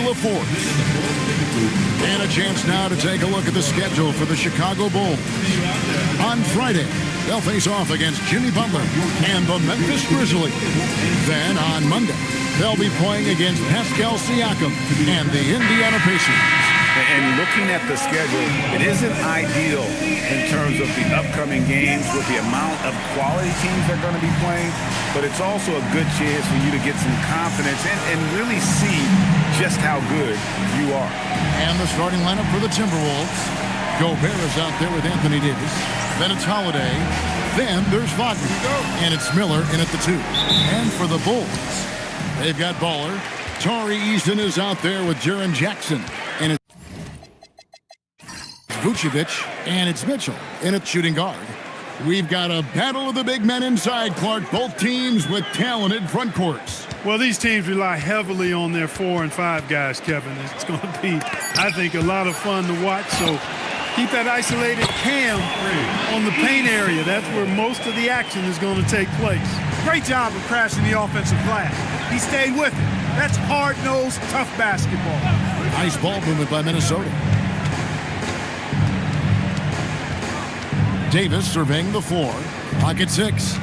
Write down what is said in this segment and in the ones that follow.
LaForce. And a chance now to take a look at the schedule for the Chicago Bulls. On Friday, they'll face off against Jimmy Butler and the Memphis Grizzlies. Then on Monday, they'll be playing against Pascal Siakam and the Indiana Pacers. And looking at the schedule, it isn't ideal in terms of the upcoming games with the amount of quality teams they're going to be playing, but it's also a good chance for you to get some confidence and really see just how good you are. And the starting lineup for the Timberwolves. Gobert is out there with Anthony Davis. Then it's Holiday. Then there's Wagner. And it's Miller in at the 2. And for the Bulls, they've got Baller. Tari Eason is out there with Jaren Jackson. And it's Vucevic, and it's Mitchell in at shooting guard. We've got a battle of the big men inside, Clark. Both teams with talented front courts. Well, these teams rely heavily on their 4 and 5 guys, Kevin. It's going to be, I think, a lot of fun to watch. So keep that isolated Cam on the paint area. That's where most of the action is going to take place. Great job of crashing the offensive glass. He stayed with it. That's hard-nosed, tough basketball. Nice ball movement by Minnesota. Davis surveying the floor. Pocket 6.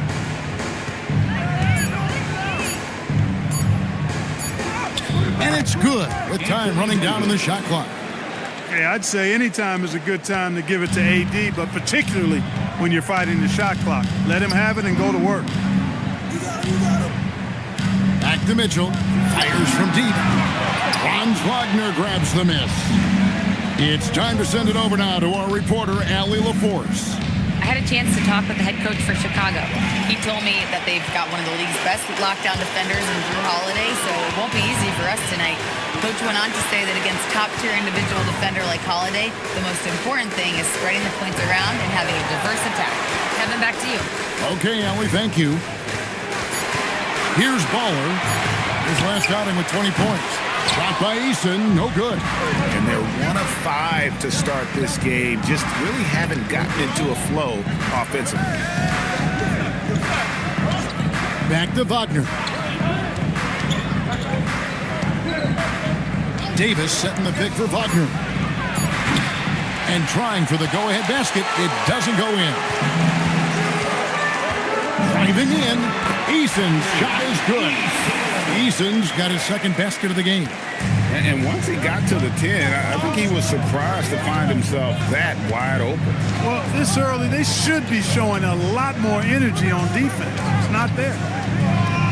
And it's good with time running down on the shot clock. Okay, I'd say any time is a good time to give it to AD, but particularly when you're fighting the shot clock. Let him have it and go to work. Back to Mitchell. Fires from deep. Franz Wagner grabs the miss. It's time to send it over now to our reporter, Allie LaForce. I had a chance to talk with the head coach for Chicago. He told me that they've got one of the league's best lockdown defenders in Drew Holiday, so it won't be easy for us tonight. Coach went on to say that against top-tier individual defender like Holiday, the most important thing is spreading the points around and having a diverse attack. Kevin, back to you. Okay, Allie, thank you. Here's Baller. His last outing with 20 points. Shot by Eason, no good. And they're 1 of 5 to start this game. Just really haven't gotten into a flow offensively. Back to Wagner. Davis setting the pick for Wagner. And trying for the go-ahead basket. It doesn't go in. Driving in. Eason's shot is good. Eason's got his second basket of the game. And once he got to the 10, I think he was surprised to find himself that wide open. Well, this early, they should be showing a lot more energy on defense. It's not there.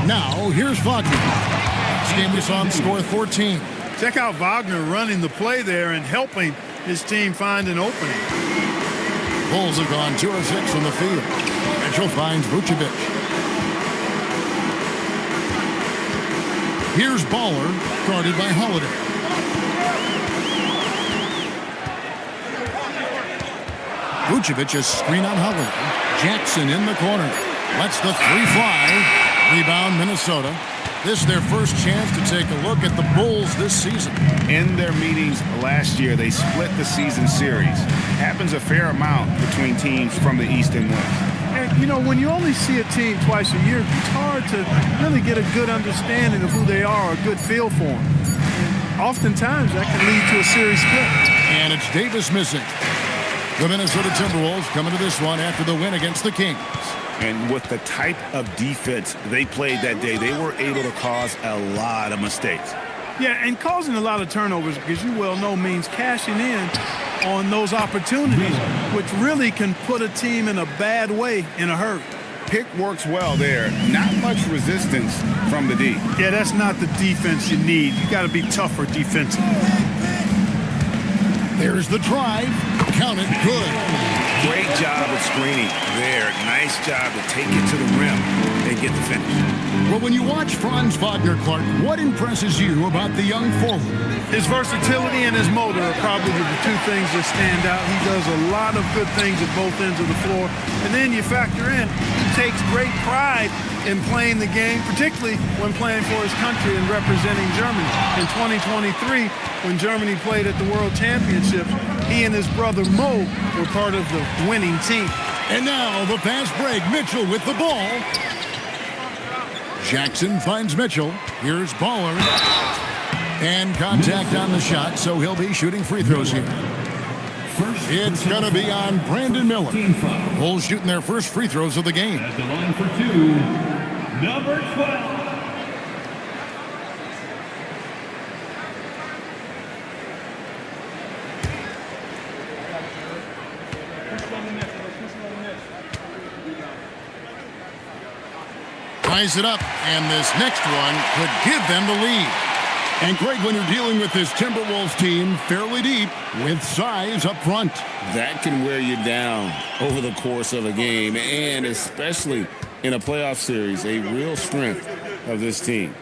Now, here's Wagner. This game we saw him score 14. Check out Wagner running the play there and helping his team find an opening. Bulls have gone 2 of 6 from the field. Mitchell finds Vucevic. Here's Baller, guarded by Holiday. Vucevic is screen on Holiday. Jackson in the corner. Lets the 3 fly. Rebound, Minnesota. This is their first chance to take a look at the Bulls this season. In their meetings last year, they split the season series. Happens a fair amount between teams from the East and West. And, you know, when you only see a team twice a year, it's hard to really get a good understanding of who they are, a good feel for them. And oftentimes, that can lead to a series split. And it's Davis missing. The Minnesota Timberwolves coming to this one after the win against the Kings. And with the type of defense they played that day, they were able to cause a lot of mistakes. Yeah, and causing a lot of turnovers, as you well know, means cashing in on those opportunities, which really can put a team in a bad way in a hurry. Pick works well there. Not much resistance from the D. Yeah, that's not the defense you need. You got to be tougher defensively. There's the drive. Count it. Good. Great job of screening there. Nice job to take it to the rim and get the finish. Well, when you watch Franz Wagner, Clark, what impresses you about the young forward? His versatility and his motor are probably the 2 things that stand out. He does a lot of good things at both ends of the floor. And then you factor in, he takes great pride in playing the game, particularly when playing for his country and representing Germany. In 2023, when Germany played at the World Championships, he and his brother Mo were part of the winning team. And now the fast break. Mitchell with the ball. Jackson finds Mitchell. Here's Baller. And contact on the shot, so he'll be shooting free throws here. It's going to be on Brandon Miller. Bulls shooting their first free throws of the game. At the line for two, number 12. Ties it up, and this next one could give them the lead. And Greg, when you're dealing with this Timberwolves team fairly deep with size up front, that can wear you down over the course of a game, and especially in a playoff series, a real strength of this team.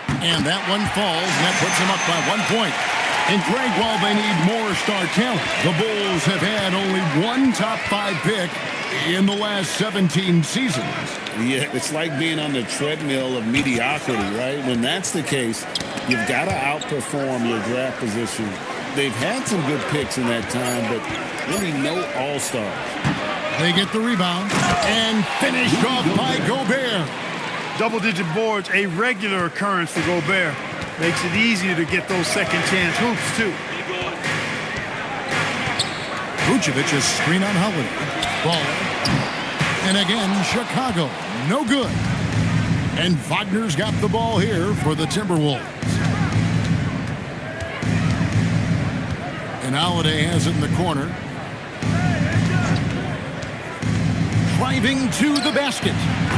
And that one falls, and that puts them up by 1 point. And Greg, while they need more star talent, the Bulls have had only one top 5 pick in the last 17 seasons. Yeah, it's like being on the treadmill of mediocrity, right? When that's the case, you've got to outperform your draft position. They've had some good picks in that time, but really no all-stars. They get the rebound and finished off by Gobert. Double-digit boards, a regular occurrence for Gobert. Makes it easier to get those second-chance hoops, too. Vucevic is screen on Holiday. Ball. And again, Chicago, no good. And Wagner's got the ball here for the Timberwolves. And Holiday has it in the corner. Driving to the basket.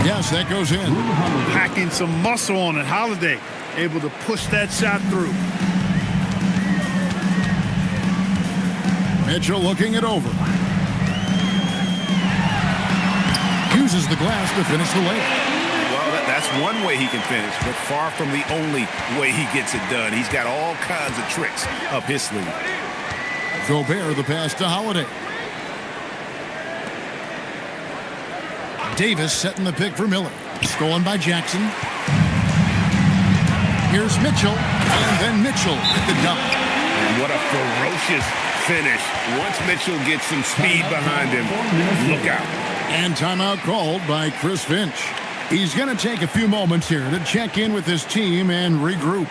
Yes, that goes in. Packing some muscle on it. Holiday able to push that shot through. Mitchell looking it over. Uses the glass to finish the layup. Well, that's one way he can finish, but far from the only way he gets it done. He's got all kinds of tricks up his sleeve. Gobert the pass to Holiday. Davis setting the pick for Miller. Stolen by Jackson. Here's Mitchell, and then Mitchell with the dunk. And what a ferocious finish. Once Mitchell gets some speed behind him, look out. And timeout called by Chris Finch. He's going to take a few moments here to check in with his team and regroup.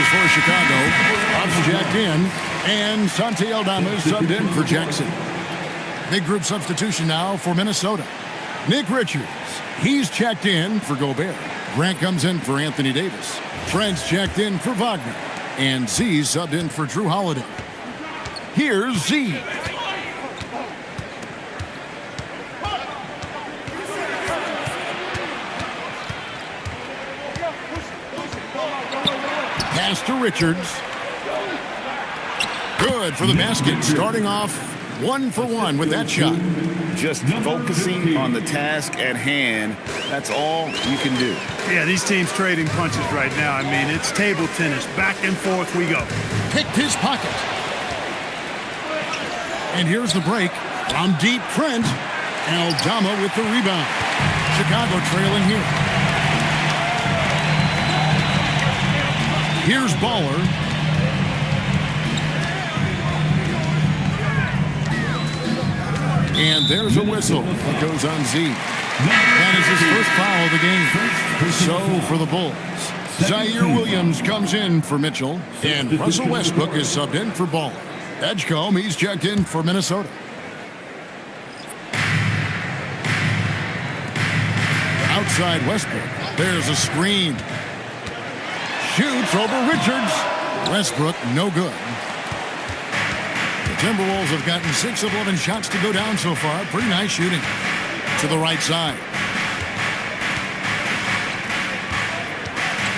For Chicago, Hobbs jacked in, and Santi Aldama subbed in for Jackson. Big group substitution now for Minnesota. Nick Richards, he's checked in for Gobert. Grant comes in for Anthony Davis. Trent's checked in for Wagner. And Z subbed in for Drew Holiday. Here's Z. Pass to Richards. Good for the basket. Starting off 1 for 1 with that shot. Just focusing on the task at hand. That's all you can do. Yeah, these teams trading punches right now. I mean, it's table tennis. Back and forth we go. Picked his pocket. And here's the break. From deep, Trent. Aldama with the rebound. Chicago trailing here. Here's Baller. And there's a whistle that goes on Z. That is his first foul of the game. So for the Bulls, Zaire Williams comes in for Mitchell, and Russell Westbrook is subbed in for Baller. Edgecombe, he's checked in for Minnesota. Outside Westbrook. There's a screen. Shoots over Richards. Westbrook, no good. The Timberwolves have gotten 6 of 11 shots to go down so far. Pretty nice shooting. To the right side.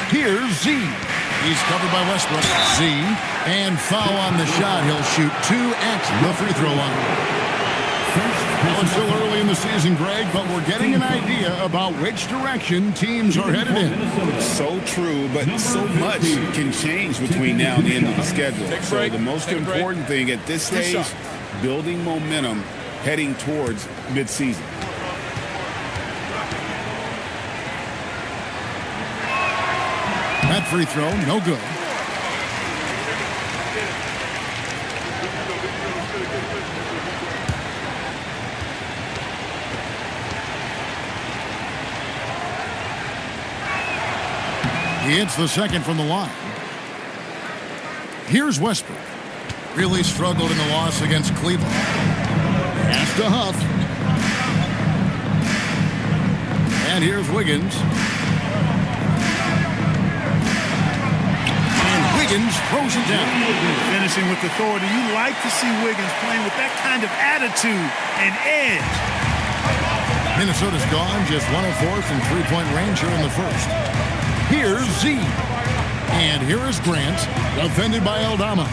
Here's Z. He's covered by Westbrook. Z. And foul on the shot. He'll shoot 2 at the free throw line. Well, it's still early in the season, Greg, but we're getting an idea about which direction teams are headed in. So true, but so much can change between now and the end of the schedule. So the most important thing at this stage, building momentum heading towards midseason. That free throw, no good. He hits the second from the line. Here's Westbrook. Really struggled in the loss against Cleveland. Has to Huff. And here's Wiggins. And Wiggins throws it down. Finishing with authority. You like to see Wiggins playing with that kind of attitude and edge. Minnesota's gone just 1 of 4 from three-point range here in the first. Here's Z. And here is Grant, defended by Aldama.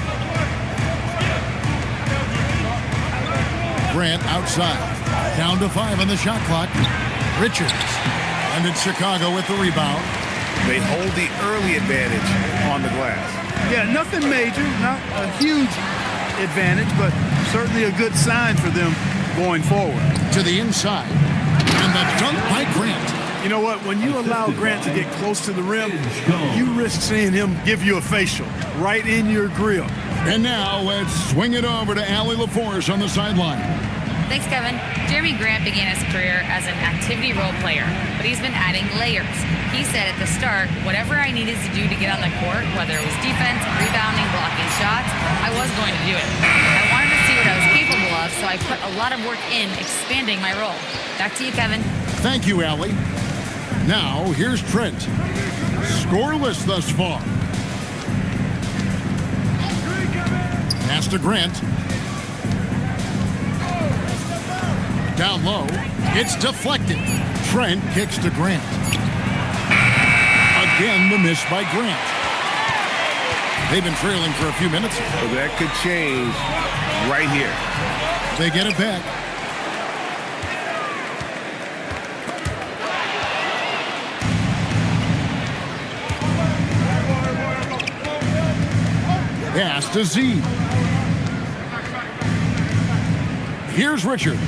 Grant outside. Down to 5 on the shot clock. Richards. And it's Chicago with the rebound. They hold the early advantage on the glass. Yeah, nothing major, not a huge advantage, but certainly a good sign for them going forward. To the inside. And the dunk by Grant. You know what? When you allow Grant to get close to the rim, you risk seeing him give you a facial right in your grill. And now let's swing it over to Allie LaForce on the sideline. Thanks, Kevin. Jeremy Grant began his career as an activity role player, but he's been adding layers. He said at the start, whatever I needed to do to get on the court, whether it was defense, rebounding, blocking shots, I was going to do it. I wanted to see what I was capable of, so I put a lot of work in expanding my role. Back to you, Kevin. Thank you, Allie. Now, here's Trent. Scoreless thus far. Pass to Grant. Down low. It's deflected. Trent kicks to Grant. Again, the miss by Grant. They've been trailing for a few minutes. So that could change right here. They get it back. Pass to Z. Here's Richards.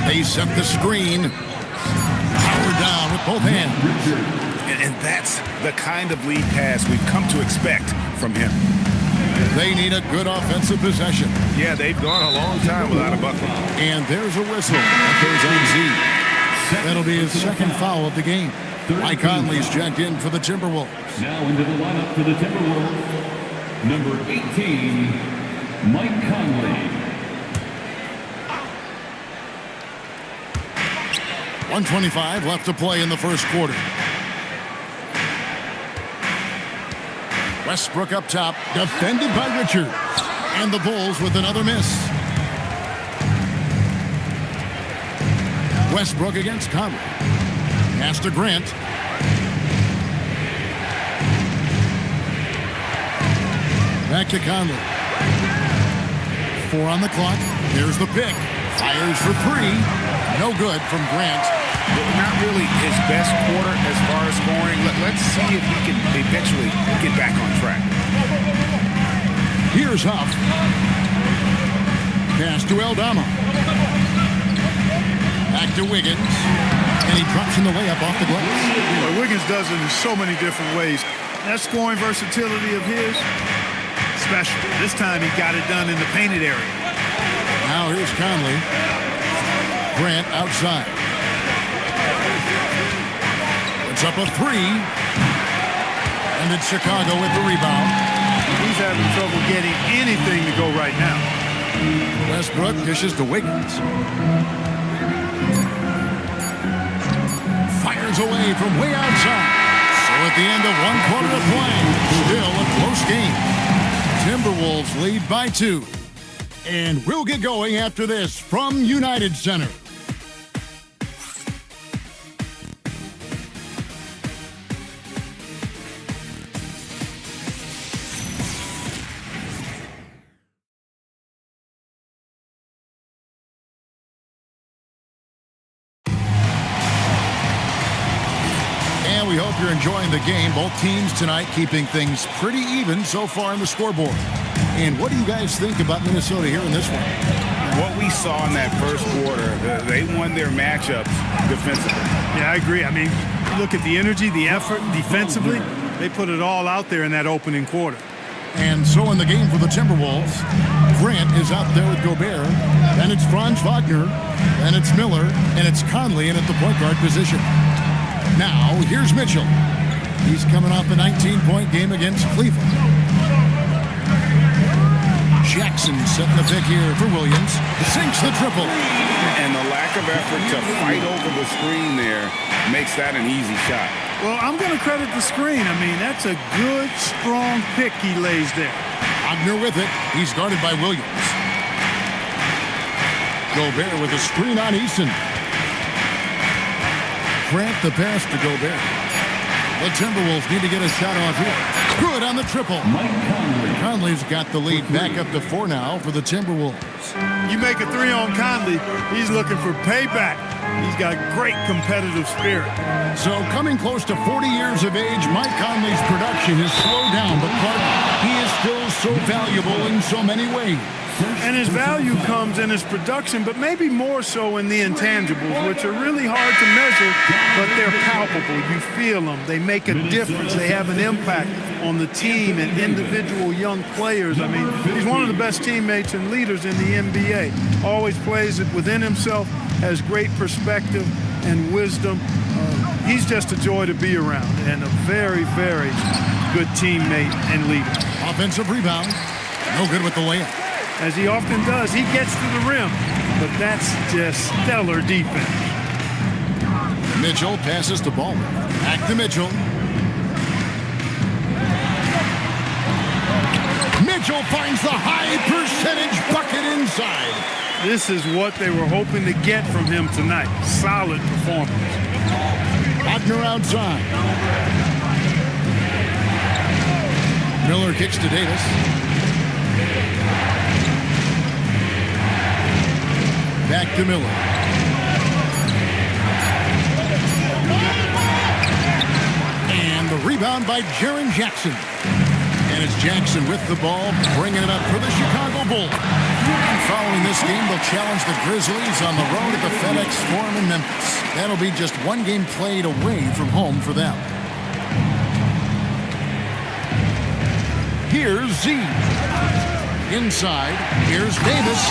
They set the screen. Power down with both hands. And that's the kind of lead pass we've come to expect from him. They need a good offensive possession. Yeah, they've gone a long time without a bucket. And there's a whistle. That goes on Z. That'll be his second foul of the game. Mike Conley's checked in for the Timberwolves. Now into the lineup for the Timberwolves, number 18, Mike Conley. 1:25 left to play in the first quarter. Westbrook up top, defended by Richards. And the Bulls with another miss. Westbrook against Conley. Pass to Grant. Back to Conley. 4 on the clock. Here's the pick. Fires for 3. No good from Grant. Not really his best quarter as far as scoring. Let's see if he can eventually get back on track. Here's Huff. Pass to Aldama. Back to Wiggins. And he drops in the layup off the glass. Well, Wiggins does it in so many different ways. That scoring versatility of his, special. This time he got it done in the painted area. Now here's Conley. Grant outside. It's up a 3. And it's Chicago with the rebound. He's having trouble getting anything to go right now. Westbrook dishes to Wiggins. Fires away from way outside. So at the end of one quarter of play, still a close game. Timberwolves lead by 2. And we'll get going after this from United Center. And we hope you're enjoying the game. Both teams tonight keeping things pretty even so far on the scoreboard. And what do you guys think about Minnesota here in this one? What we saw in that first quarter, they won their matchups defensively. Yeah, I agree. I mean, look at the energy, the effort defensively. They put it all out there in that opening quarter. And so in the game for the Timberwolves, Grant is out there with Gobert. Then it's Franz Wagner. Then it's Miller. And it's Conley in at the point guard position. Now, here's Mitchell. He's coming off a 19-point game against Cleveland. Jackson setting the pick here for Williams. Sinks the triple. And the lack of effort to fight over the screen there makes that an easy shot. Well, I'm going to credit the screen. I mean, that's a good, strong pick he lays there. Wagner with it. He's guarded by Williams. Gobert with a screen on Eason. Grant the pass to Gobert. The Timberwolves need to get a shot off here. Good on the triple. Mike Conley. Conley's got the lead back up to 4 now for the Timberwolves. You make a 3 on Conley, he's looking for payback. He's got great competitive spirit. So coming close to 40 years of age, Mike Conley's production has slowed down, but Clark, he is still so valuable in so many ways. And his value comes in his production, but maybe more so in the intangibles, which are really hard to measure, but they're palpable. You feel them. They make a difference. They have an impact on the team and individual young players. I mean, he's one of the best teammates and leaders in the NBA. Always plays it within himself, has great perspective and wisdom. He's just a joy to be around and a very, very good teammate and leader. Offensive rebound. No good with the layup. As he often does, he gets to the rim, but that's just stellar defense. Mitchell passes to Ballmer. Back to Mitchell. Mitchell finds the high percentage bucket inside. This is what they were hoping to get from him tonight. Solid performance. Wagner outside. Miller kicks to Davis. Back to Miller. And the rebound by Jaren Jackson. And it's Jackson with the ball, bringing it up for the Chicago Bulls. And following this game, they'll challenge the Grizzlies on the road at the FedEx Forum in Memphis. That'll be just one game played away from home for them. Here's Z. Inside, here's Davis,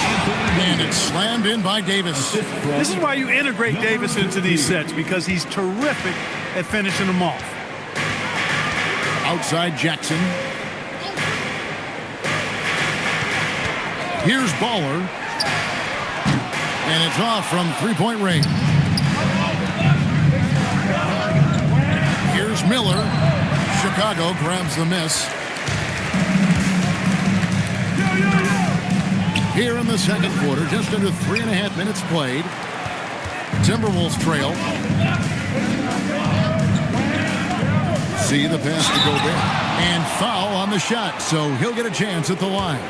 and it's slammed in by Davis. This is why you integrate Davis into these sets, because he's terrific at finishing them off. Outside Jackson. Here's Baller, and it's off from three-point range. Here's Miller. Chicago grabs the miss. Here in the second quarter, just under 3.5 minutes played. Timberwolves trail. See the pass to Gobert. And foul on the shot, so he'll get a chance at the line.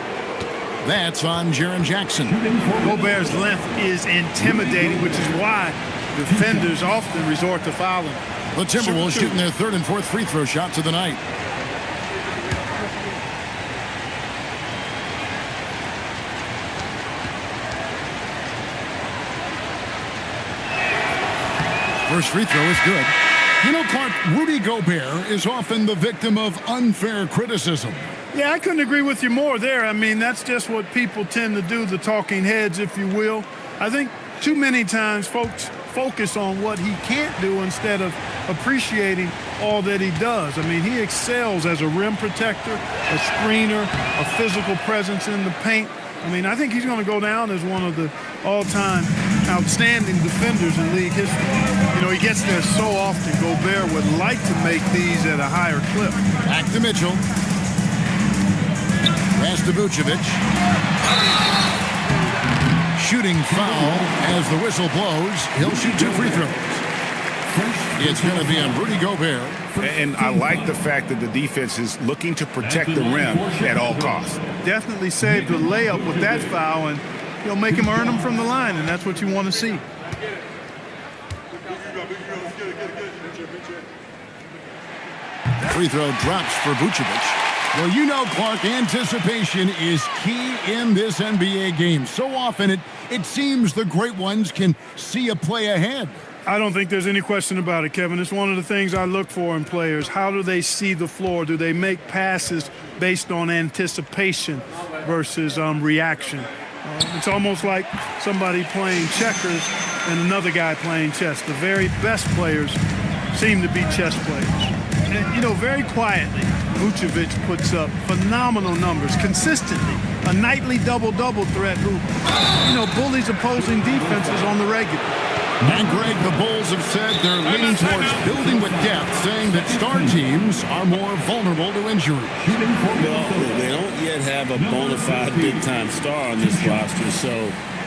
That's on Jaren Jackson. Gobert's length is intimidating, which is why defenders often resort to fouling. The Timberwolves shooting their third and fourth free throw shots of the night. First free throw is good. You know, Clark, Rudy Gobert is often the victim of unfair criticism. Yeah, I couldn't agree with you more there. I mean, that's just what people tend to do, the talking heads, if you will. I think too many times folks focus on what he can't do instead of appreciating all that he does. I mean, he excels as a rim protector, a screener, a physical presence in the paint. I mean, I think he's going to go down as one of the all-time outstanding defenders in league history. You know, he gets there so often. Gobert would like to make these at a higher clip. Back to Mitchell. Pass to Vucevic. Shooting foul as the whistle blows. He'll shoot 2 free throws. It's going to be on Rudy Gobert. And I like the fact that the defense is looking to protect the rim at all costs. Definitely saved the layup with that foul, and he'll make him earn them from the line, and that's what you want to see. Free throw drops for Vucevic. Well, you know, Clark, anticipation is key in this NBA game. So often it seems the great ones can see a play ahead. I don't think there's any question about it, Kevin. It's one of the things I look for in players. How do they see the floor? Do they make passes based on anticipation versus reaction? It's almost like somebody playing checkers and another guy playing chess. The very best players seem to be chess players. And, you know, very quietly, Vucevic puts up phenomenal numbers consistently. A nightly double-double threat who, you know, bullies opposing defenses on the regular. And, Greg, the Bulls have said they're leaning towards building with depth, saying that star teams are more vulnerable to injury. Well, they don't yet have a bona fide big-time star on this roster, so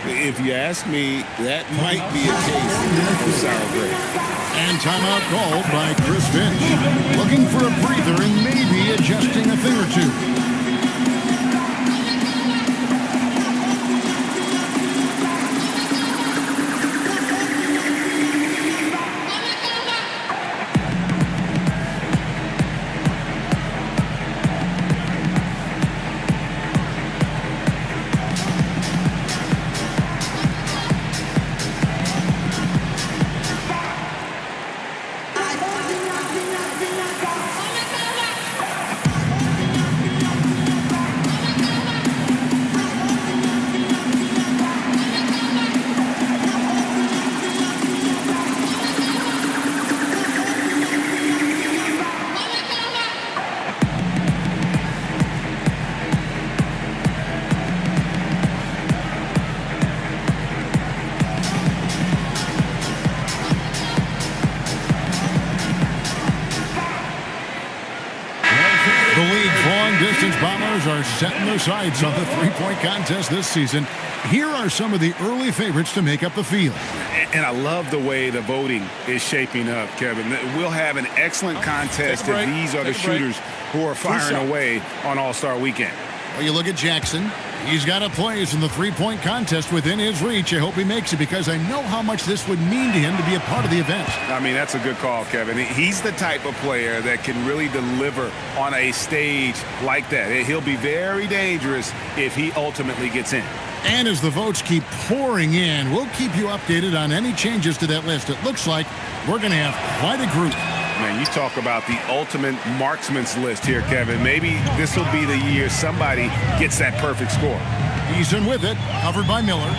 if you ask me, that might be a case for Sour Greg. And timeout called by Chris Finch. Looking for a breather and maybe adjusting a thing or two. The league's long-distance bombers are setting their sights on the three-point contest this season. Here are some of the early favorites to make up the field. And I love the way the voting is shaping up, Kevin. We'll have an excellent contest if these are the shooters who are firing away on All-Star Weekend. Well, you look at Jackson. He's got a place in the three-point contest within his reach. I hope he makes it because I know how much this would mean to him to be a part of the event. I mean, that's a good call, Kevin. He's the type of player that can really deliver on a stage like that. He'll be very dangerous if he ultimately gets in. And as the votes keep pouring in, we'll keep you updated on any changes to that list. It looks like we're going to have quite a group. Man, you talk about the ultimate marksman's list here, Kevin. Maybe this will be the year somebody gets that perfect score. Eason with it, covered by Miller.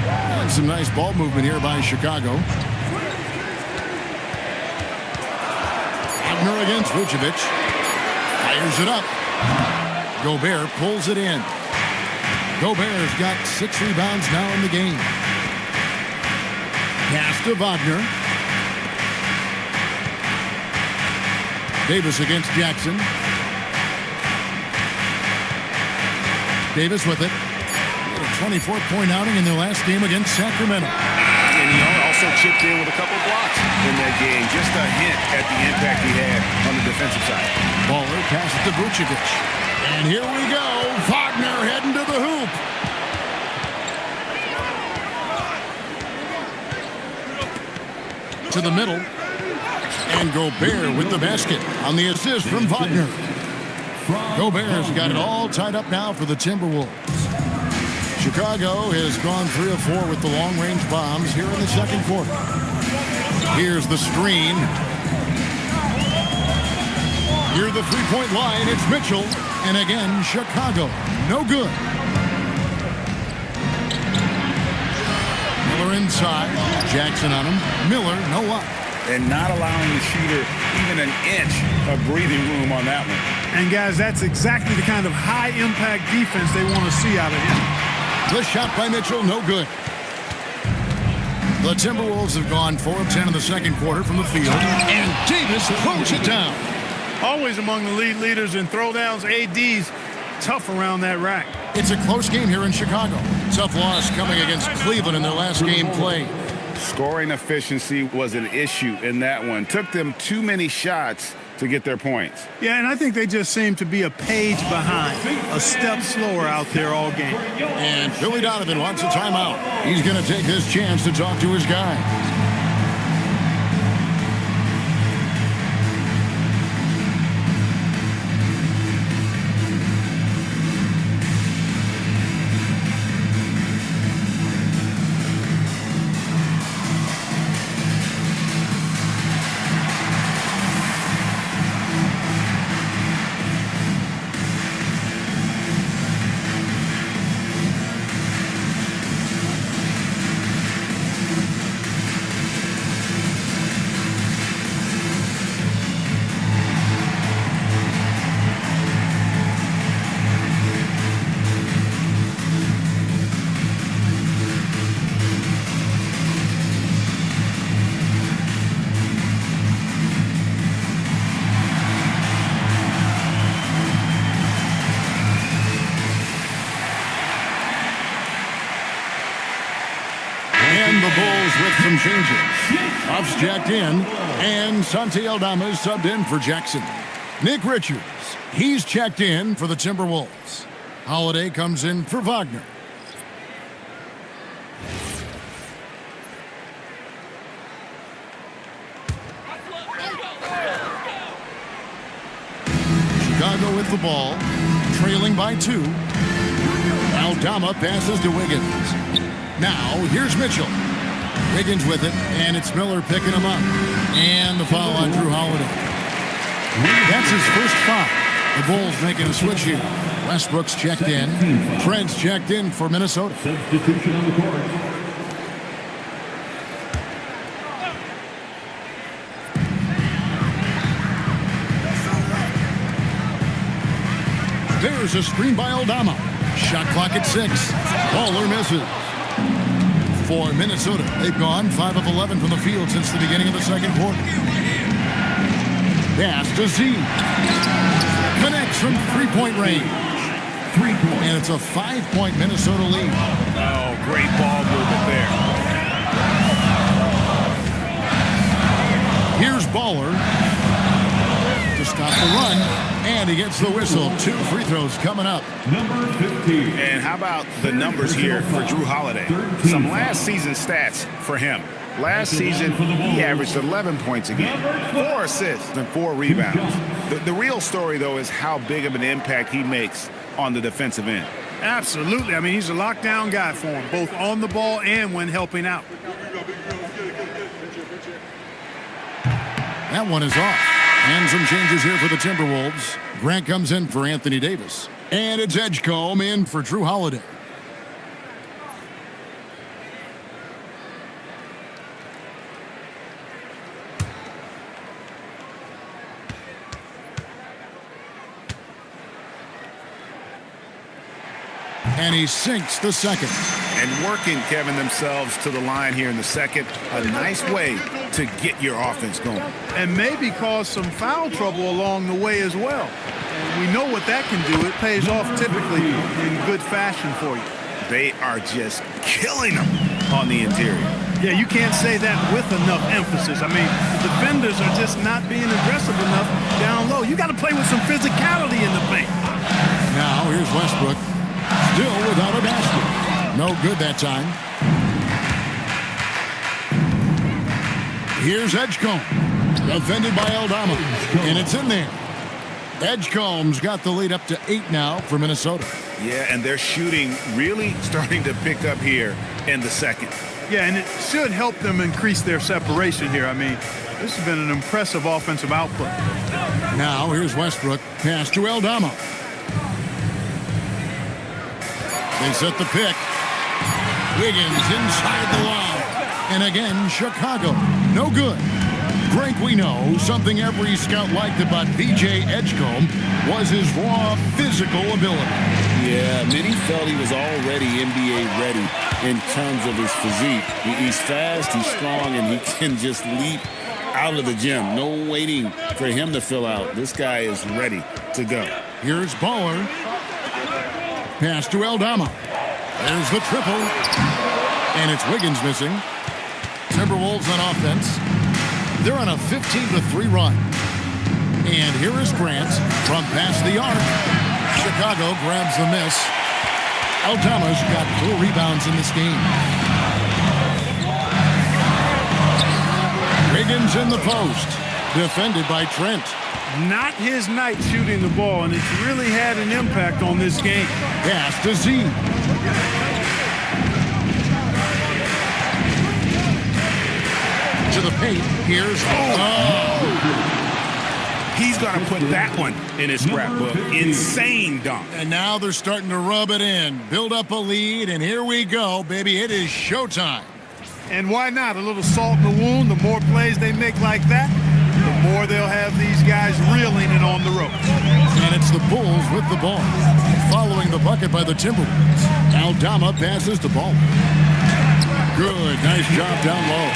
And some nice ball movement here by Chicago. Wagner against Vucevic. Fires it up. Gobert pulls it in. Gobert's got 6 rebounds now in the game. Pass to Wagner. Davis against Jackson. Davis with it. A 24-point outing in their last game against Sacramento. And he also chipped in with a couple blocks in that game. Just a hint at the impact he had on the defensive side. Baller passes to Vucevic. And here we go. Wagner heading to the hoop. To the middle. And Gobert with the basket on the assist from Wagner. Gobert's got it all tied up now for the Timberwolves. Chicago has gone 3 of 4 with the long-range bombs here in the second quarter. Here's the screen. Near the three-point line, it's Mitchell. And again, Chicago. No good. Miller inside. Jackson on him. Miller, no luck. And not allowing the shooter even an inch of breathing room on that one. And, guys, that's exactly the kind of high-impact defense they want to see out of him. The shot by Mitchell, no good. The Timberwolves have gone 4 of 10 in the second quarter from the field, and Davis throws it down. Always among the lead leaders in throwdowns. AD's tough around that rack. It's a close game here in Chicago. Tough loss coming against Cleveland in their last game played. Scoring efficiency was an issue in that one. Took them too many shots to get their points. Yeah, and I think they just seem to be a page behind, a step slower out there all game. And Billy Donovan wants a timeout. He's going to take this chance to talk to his guys. And the Bulls with some changes. Off's jacked in, and Santi Aldama is subbed in for Jackson. Nick Richards, he's checked in for the Timberwolves. Holiday comes in for Wagner. Chicago with the ball, trailing by 2. Aldama passes to Wiggins. Now, here's Mitchell. Wiggins with it, and it's Miller picking him up. And the foul on Drew Holiday. That's his first foul. The Bulls making a switch here. Westbrook's checked in. Trent's checked in for Minnesota. Substitution on the court. There's a screen by Aldama. Shot clock at 6. Baller misses. For Minnesota, they've gone 5 of 11 from the field since the beginning of the second quarter. Pass to Z. Connects from three-point range. 3 points. And it's a 5-point Minnesota lead. Oh, great ball movement there. Here's Baller to stop the run, and he gets the whistle. 2 free throws coming up. Number 15. And how about the numbers here for Drew Holiday? Some last season stats for him. Last season, he averaged 11 points a game, 4 assists, and 4 rebounds. The real story, though, is how big of an impact he makes on the defensive end. Absolutely. I mean, he's a lockdown guy for him, both on the ball and when helping out. That one is off. And some changes here for the Timberwolves. Grant comes in for Anthony Davis. And it's Edgecombe in for Drew Holiday. And he sinks the second. And working, Kevin, themselves to the line here in the second. A nice way to get your offense going. And maybe cause some foul trouble along the way as well. And we know what that can do. It pays off typically in good fashion for you. They are just killing them on the interior. Yeah, you can't say that with enough emphasis. I mean, the defenders are just not being aggressive enough down low. You got to play with some physicality in the paint. Now here's Westbrook. Still without a basket. No good that time. Here's Edgecombe. Defended by Aldama. And it's in there. Edgecombe's got the lead up to 8 now for Minnesota. Yeah, and their shooting really starting to pick up here in the second. Yeah, and it should help them increase their separation here. I mean, this has been an impressive offensive output. Now here's Westbrook. Pass to Aldama. They set the pick. Wiggins inside the line. And again, Chicago. No good. Greg, we know something every scout liked about VJ Edgecombe was his raw physical ability. Yeah, many felt he was already NBA ready in terms of his physique. He's fast, he's strong, and he can just leap out of the gym. No waiting for him to fill out. This guy is ready to go. Here's Baller. Pass to Aldama. There's the triple. And it's Wiggins missing. Timberwolves on offense. They're on a 15-3 run. And here is Grant from past the arc. Chicago grabs the miss. Aldama's got 4 rebounds in this game. Wiggins in the post. Defended by Trent. Not his night shooting the ball, and it's really had an impact on this game. Pass to Z. To the paint. Here's He's going to put that one in his scrapbook. Insane dunk. And now they're starting to rub it in. Build up a lead, and here we go, baby. It is showtime. And why not? A little salt in the wound. The more plays they make like that, the more they'll have these guys reeling and on the ropes. And it's the Bulls with the ball. Following the bucket by the Timberwolves. Aldama passes to Ball. Good. Nice job down low.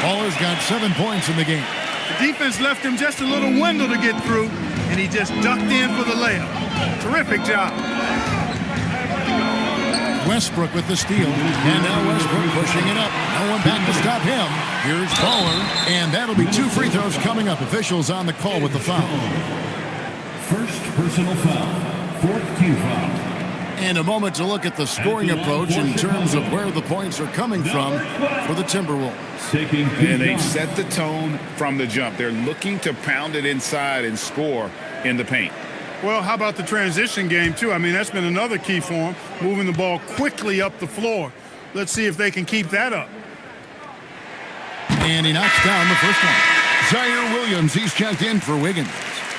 Baller's got 7 points in the game. The defense left him just a little window to get through, and he just ducked in for the layup. Terrific job. Westbrook with the steal. And now Westbrook pushing it up. No one back to stop him. Here's Baller. And that'll be 2 free throws coming up. Officials on the call with the foul. First personal foul. 4th team foul. And a moment to look at the scoring approach in terms of where the points are coming from for the Timberwolves. And they set the tone from the jump. They're looking to pound it inside and score in the paint. Well, how about the transition game, too? I mean, that's been another key for him, moving the ball quickly up the floor. Let's see if they can keep that up. And he knocks down the first one. Zaire Williams, he's checked in for Wiggins.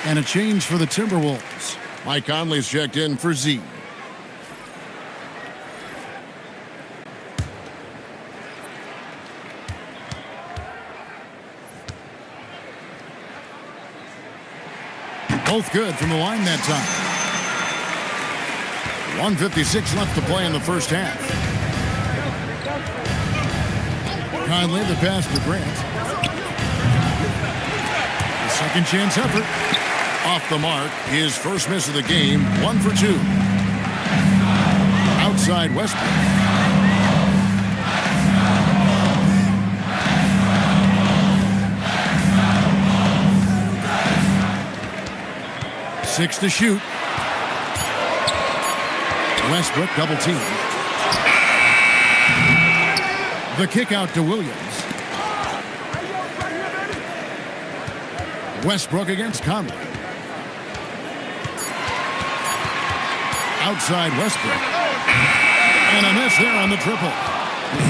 And a change for the Timberwolves. Mike Conley's checked in for Z. Both good from the line that time. 1:56 left to play in the first half. Conley, the pass to Grant. The second chance effort. Off the mark. His first miss of the game. 1 for 2. Outside Westbrook. Six to shoot. Westbrook double team. The kick out to Williams. Westbrook against Conley. Outside Westbrook. And a miss there on the triple.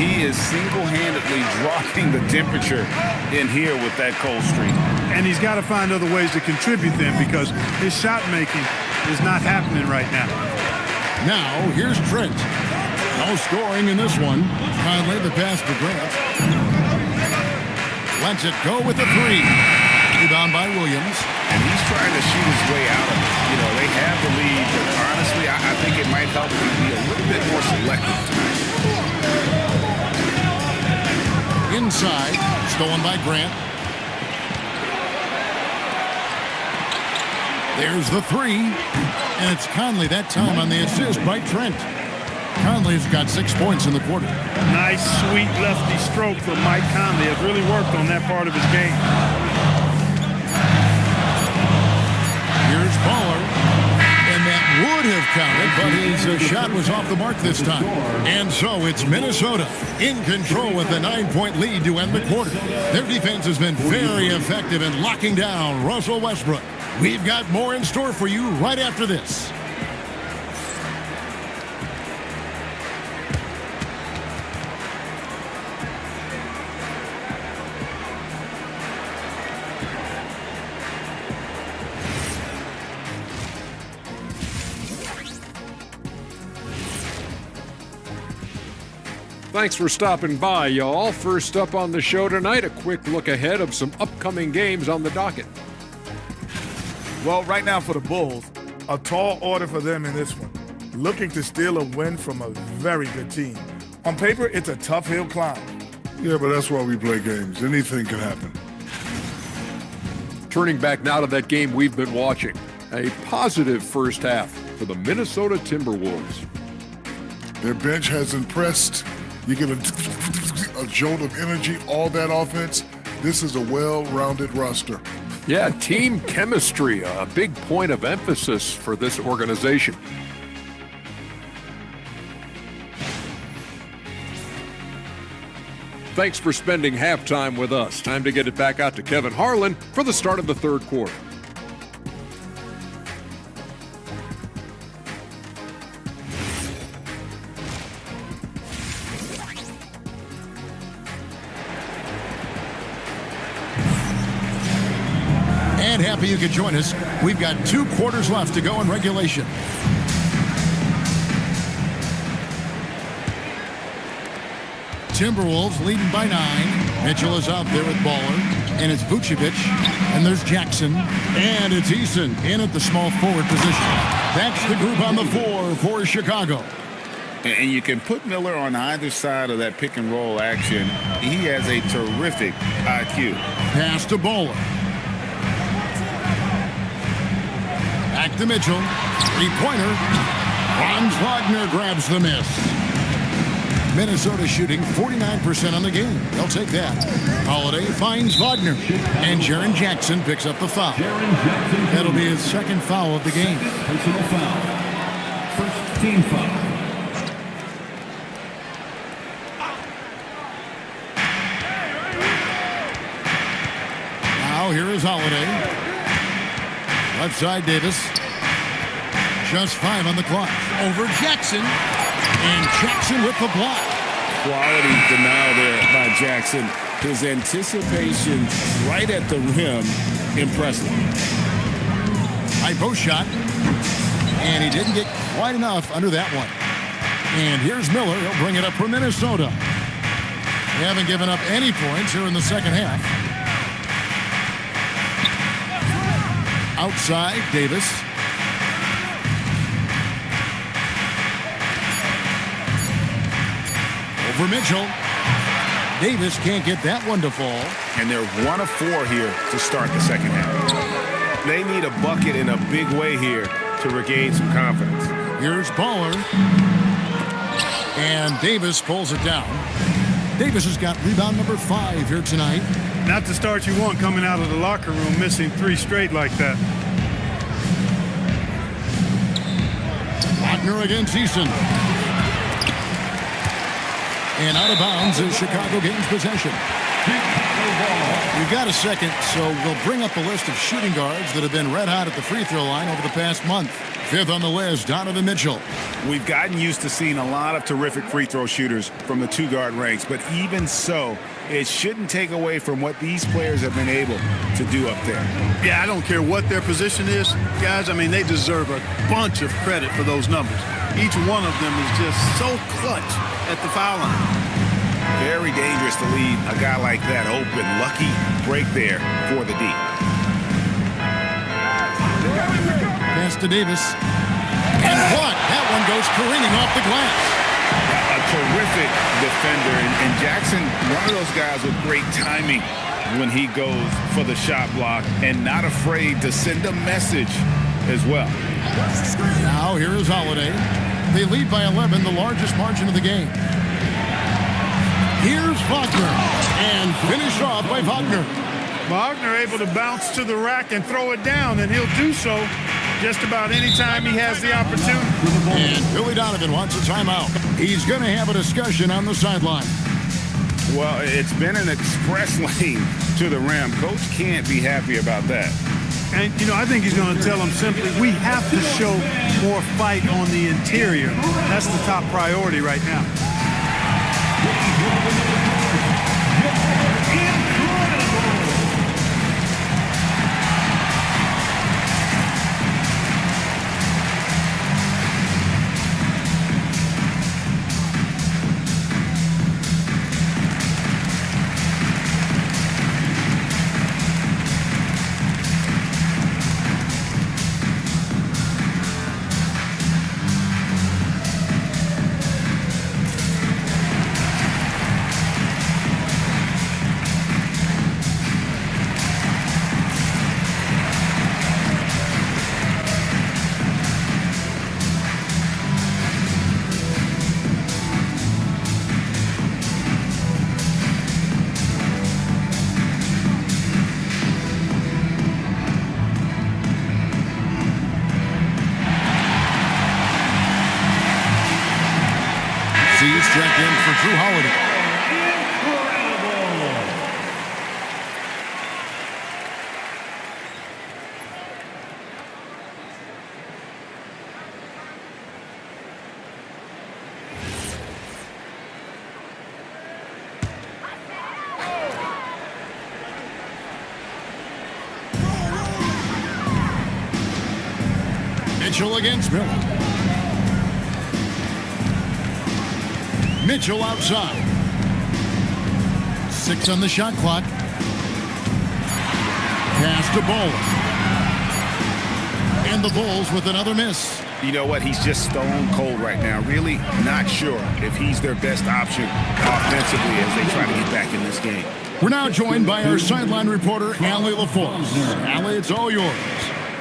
He is single-handedly dropping the temperature in here with that cold streak. And he's got to find other ways to contribute then, because his shot making is not happening right now. Now, here's Trent. No scoring in this one. Conley, the pass to Grant. Lets it go with the 3. Rebound by Williams. And he's trying to shoot his way out of it. You know, they have the lead, but honestly, I think it might help him be a little bit more selective. Inside, stolen by Grant. There's the 3. And it's Conley that time on the assist by Trent. Conley's got 6 points in the quarter. Nice, sweet lefty stroke from Mike Conley. Has really worked on that part of his game. Here's Baller. And that would have counted, but his shot was off the mark this time. And so it's Minnesota in control with a 9-point lead to end the quarter. Their defense has been very effective in locking down Russell Westbrook. We've got more in store for you right after this. Thanks for stopping by, y'all. First up on the show tonight, a quick look ahead of some upcoming games on the docket. Well, right now for the Bulls, a tall order for them in this one. looking to steal a win from a very good team. On paper, it's a tough hill climb. Yeah, but that's why we play games. Anything can happen. Turning back now to that game we've been watching. A positive first half for the Minnesota Timberwolves. Their bench has impressed. You get a jolt of energy, all that offense. This is a well-rounded roster. Yeah, team chemistry, a big point of emphasis for this organization. Thanks for spending halftime with us. Time to get it back out to Kevin Harlan for the start of the third quarter. And happy you could join us. We've got 2 quarters left to go in regulation. Timberwolves leading by 9. Mitchell is out there with Baller. And it's Vucevic. And there's Jackson. And it's Eason in at the small forward position. That's the group on the floor for Chicago. And you can put Miller on either side of that pick and roll action. He has a terrific IQ. Pass to Baller. Back to Mitchell. 3-pointer. Franz Wagner grabs the miss. Minnesota shooting 49% on the game. They'll take that. Holiday finds Wagner. And Jaren Jackson picks up the foul. That'll be his second foul of the game. Personal foul. First team foul. Now here is Holiday. Left side Davis. Just 5 on the clock. Over Jackson. And Jackson with the block. Quality denial there by Jackson. His anticipation right at the rim, impressive. High post shot. And he didn't get quite enough under that one. And here's Miller. He'll bring it up for Minnesota. They haven't given up any points here in the second half. Outside, Davis. Over Mitchell. Davis can't get that one to fall. And they're 1 of 4 here to start the second half. They need a bucket in a big way here to regain some confidence. Here's Baller. And Davis pulls it down. Davis has got rebound number 5 here tonight. Not the start you want coming out of the locker room, missing 3 straight like that. Wagner against Eason. And out of bounds as Chicago gains possession. We've got a second, so we'll bring up a list of shooting guards that have been red hot at the free throw line over the past month. 5th on the list, Donovan Mitchell. We've gotten used to seeing a lot of terrific free throw shooters from the 2-guard ranks, but even so, it shouldn't take away from what these players have been able to do up there. Yeah, I don't care what their position is, guys. I mean, they deserve a bunch of credit for those numbers. Each one of them is just so clutch at the foul line. Very dangerous to leave a guy like that open. Lucky break there for the D. Pass to Davis. And what? That one goes careening off the glass. A terrific defender. And Jackson, one of those guys with great timing when he goes for the shot block and not afraid to send a message as well. Now here is Holiday. They lead by 11, the largest margin of the game. Here's Wagner. And finished off by Wagner. Wagner able to bounce to the rack and throw it down, and he'll do so just about any time he has the opportunity. And Billy Donovan wants a timeout. He's going to have a discussion on the sideline. Well, it's been an express lane to the rim. Coach can't be happy about that. And, you know, I think he's going to tell them simply, we have to show more fight on the interior. That's the top priority right now. He's checked in for Drew Holiday. Mitchell against Miller. Mitchell outside. 6 on the shot clock. Pass to Bowler. And the Bulls with another miss. You know what? He's just stone cold right now. Really not sure if he's their best option offensively as they try to get back in this game. We're now joined by our sideline reporter, Allie LaForce. Allie, it's all yours.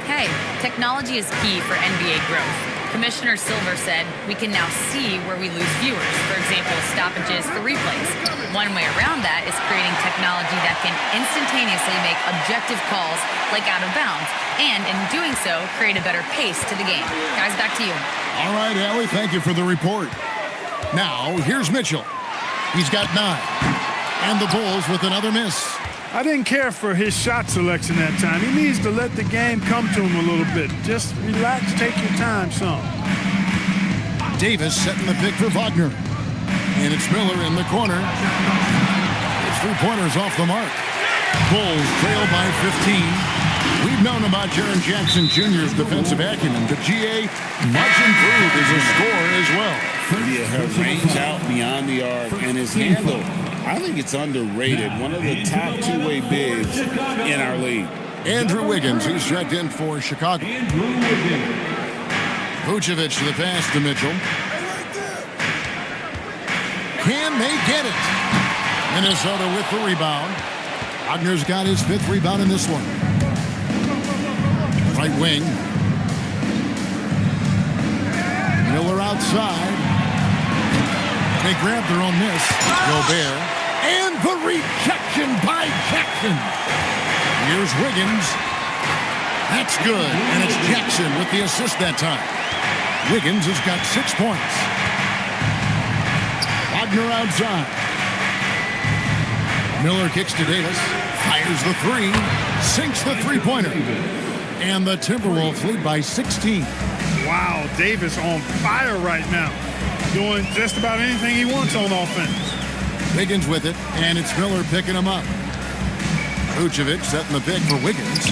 Hey, technology is key for NBA growth. Commissioner Silver said we can now see where we lose viewers, for example, stoppages for replays. One way around that is creating technology that can instantaneously make objective calls like out of bounds, and in doing so, create a better pace to the game. Guys, back to you. All right, Allie, thank you for the report. Now, here's Mitchell. He's got 9. And the Bulls with another miss. I didn't care for his shot selection that time. He needs to let the game come to him a little bit. Just relax, take your time some. Davis setting the pick for Wagner. And it's Miller in the corner. It's 3-pointers off the mark. Bulls trail by 15. We've known about Jaren Jackson Jr.'s defensive acumen, but GA much improved as a scorer as well. Yeah, her range out beyond the arc and his handle. I think it's underrated. One of the top two-way bigs in our league. Andrew Wiggins, he's checked in for Chicago. Vucevic to the pass to Mitchell. Can they get it? Minnesota with the rebound. Wagner's got his 5th rebound in this one. Right wing. Miller outside. They grab their own miss. Gobert. And the rejection by Jackson. Here's Wiggins. That's good. And it's Jackson with the assist that time. Wiggins has got 6 points. Wagner outside. Miller kicks to Davis. Fires the 3. Sinks the 3-pointer. And the Timberwolves lead by 16. Wow, Davis on fire right now. Doing just about anything he wants on offense. Wiggins with it, and it's Miller picking him up. Vucevic setting the pick for Wiggins.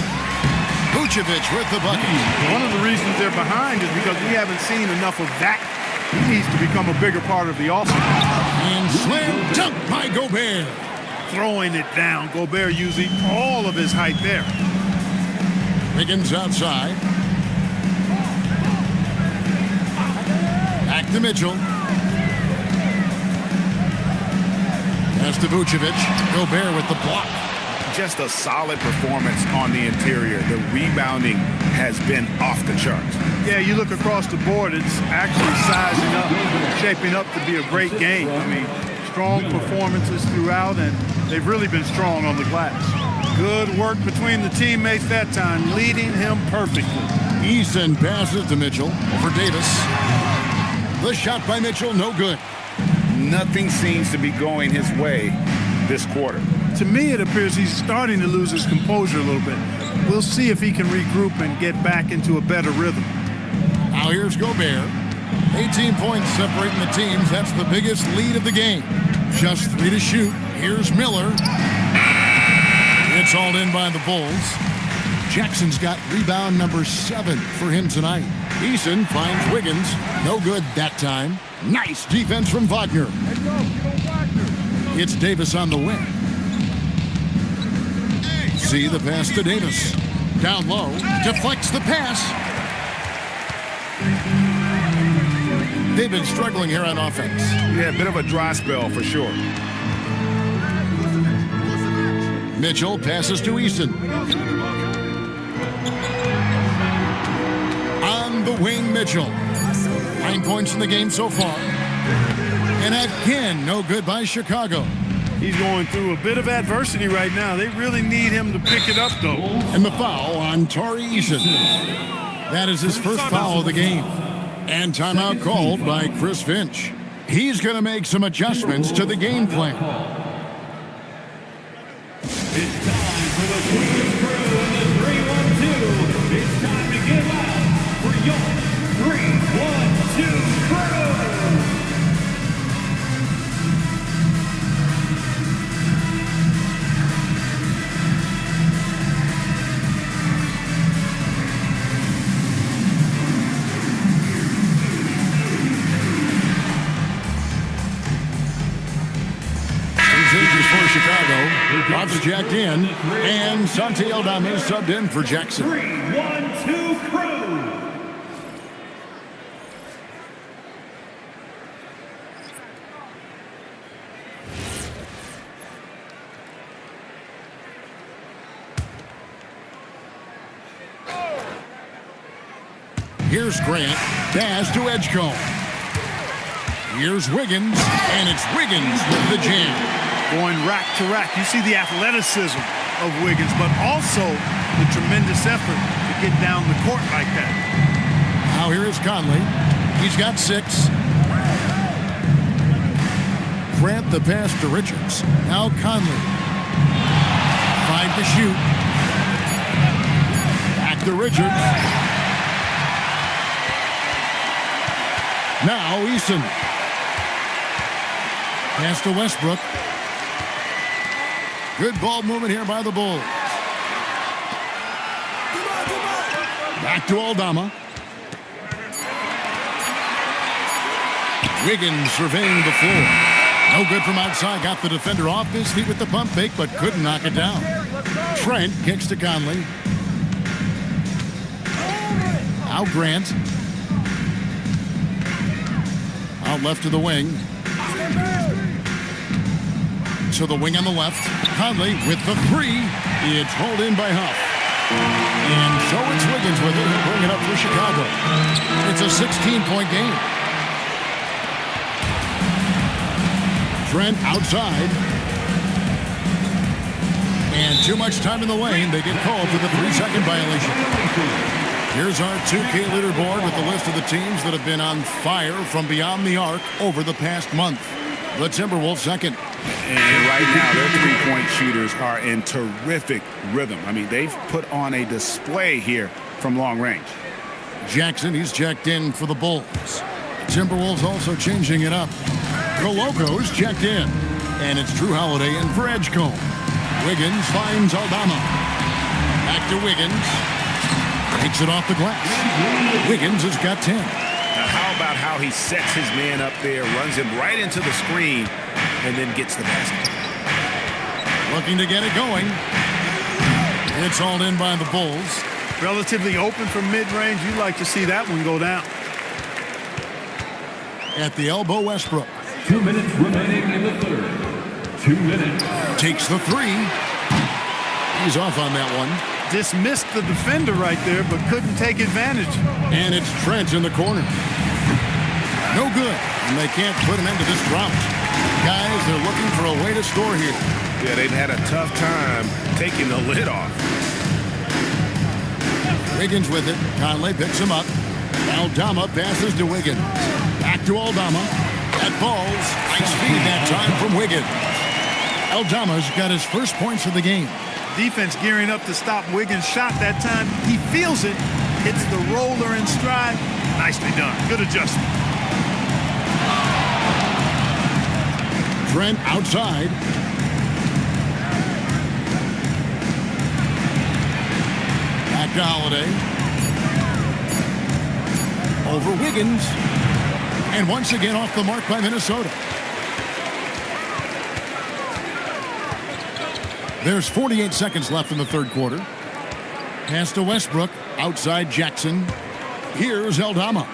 Vucevic with the bucket. One of the reasons they're behind is because we haven't seen enough of that. He needs to become a bigger part of the offense. And slam dunk by Gobert. Throwing it down. Gobert using all of his height there. Wiggins outside. Back to Mitchell. Pass to Vucevic. Gobert with the block. Just a solid performance on the interior. The rebounding has been off the charts. Yeah, you look across the board, it's actually sizing up, shaping up to be a great game. I mean, strong performances throughout, and they've really been strong on the glass. Good work between the teammates that time, leading him perfectly. Eason passes to Mitchell for Davis. The shot by Mitchell, no good. Nothing seems to be going his way this quarter. To me, it appears he's starting to lose his composure a little bit. We'll see if he can regroup and get back into a better rhythm. Now here's Gobert. 18 points separating the teams. That's the biggest lead of the game. Just 3 to shoot. Here's Miller. It's hauled in by the Bulls. Jackson's got rebound number 7 for him tonight. Eason finds Wiggins. No good that time. Nice defense from Wagner. It's Davis on the wing. See the pass to Davis. Down low. Deflects the pass. They've been struggling here on offense. Yeah, a bit of a dry spell for sure. Mitchell passes to Eason. On the wing, Mitchell. 9 points in the game so far. And again, no good by Chicago. He's going through a bit of adversity right now. They really need him to pick it up, though. And the foul on Tari Eason. That is his first foul of the game. And timeout called by Chris Finch. He's going to make some adjustments to the game plan. It's time for the Queen's Crew and the 3-1-2. It's time to get loud for your 3-1-2 crew. Changes for Chicago. Buffs jacked in, and Santi Aldama is subbed in for Jackson. 3-1-2 crew. Here's Grant, pass to Edgecombe. Here's Wiggins, and it's Wiggins with the jam. Going rack to rack. You see the athleticism of Wiggins, but also the tremendous effort to get down the court like that. Now here is Conley. He's got 6. Grant the pass to Richards. Now Conley. 5 to shoot. Back to Richards. Now Eason. Pass to Westbrook. Good ball movement here by the Bulls. Back to Aldama. Wiggins surveying the floor. No good from outside. Got the defender off his feet with the pump fake, but couldn't knock it down. Trent kicks to Conley. Out Grant. Out left to the wing. To the wing on the left. Conley with the 3. It's hauled in by Huff. And so it's Wiggins with it. He'll bring it up for Chicago. It's a 16-point game. Trent outside. And too much time in the lane. They get called for the 3-second violation. Here's our 2K leaderboard with the list of the teams that have been on fire from beyond the arc over the past month. The Timberwolves second. And right now, their three-point shooters are in terrific rhythm. I mean, they've put on a display here from long range. Jackson, he's checked in for the Bulls. Timberwolves also changing it up. Coloco's checked in. And it's Drew Holiday in for Edgecombe. Wiggins finds Aldama. Back to Wiggins. Takes it off the glass. Wiggins has got 10. Now, how about how he sets his man up there, runs him right into the screen, and then gets the basket. Looking to get it going. It's hauled in by the Bulls. Relatively open from mid-range. You'd like to see that one go down. At the elbow, Westbrook. 2 minutes remaining in the third. 2 minutes. Takes the 3. He's off on that one. Dismissed the defender right there, but couldn't take advantage. And it's Trent in the corner. No good. And they can't put an end to this drought. Guys, they're looking for a way to score here. Yeah, they've had a tough time taking the lid off. Wiggins with it. Conley picks him up. Aldama passes to Wiggins. Back to Aldama. That ball's nice feed that time from Wiggins. Aldama's got his first points of the game. Defense gearing up to stop Wiggins' shot that time. He feels it. Hits the roller in stride. Nicely done. Good adjustment. Trent outside. Back to Holiday. Over Wiggins. And once again off the mark by Minnesota. There's 48 seconds left in the third quarter. Pass to Westbrook. Outside Jackson. Here's Aldama.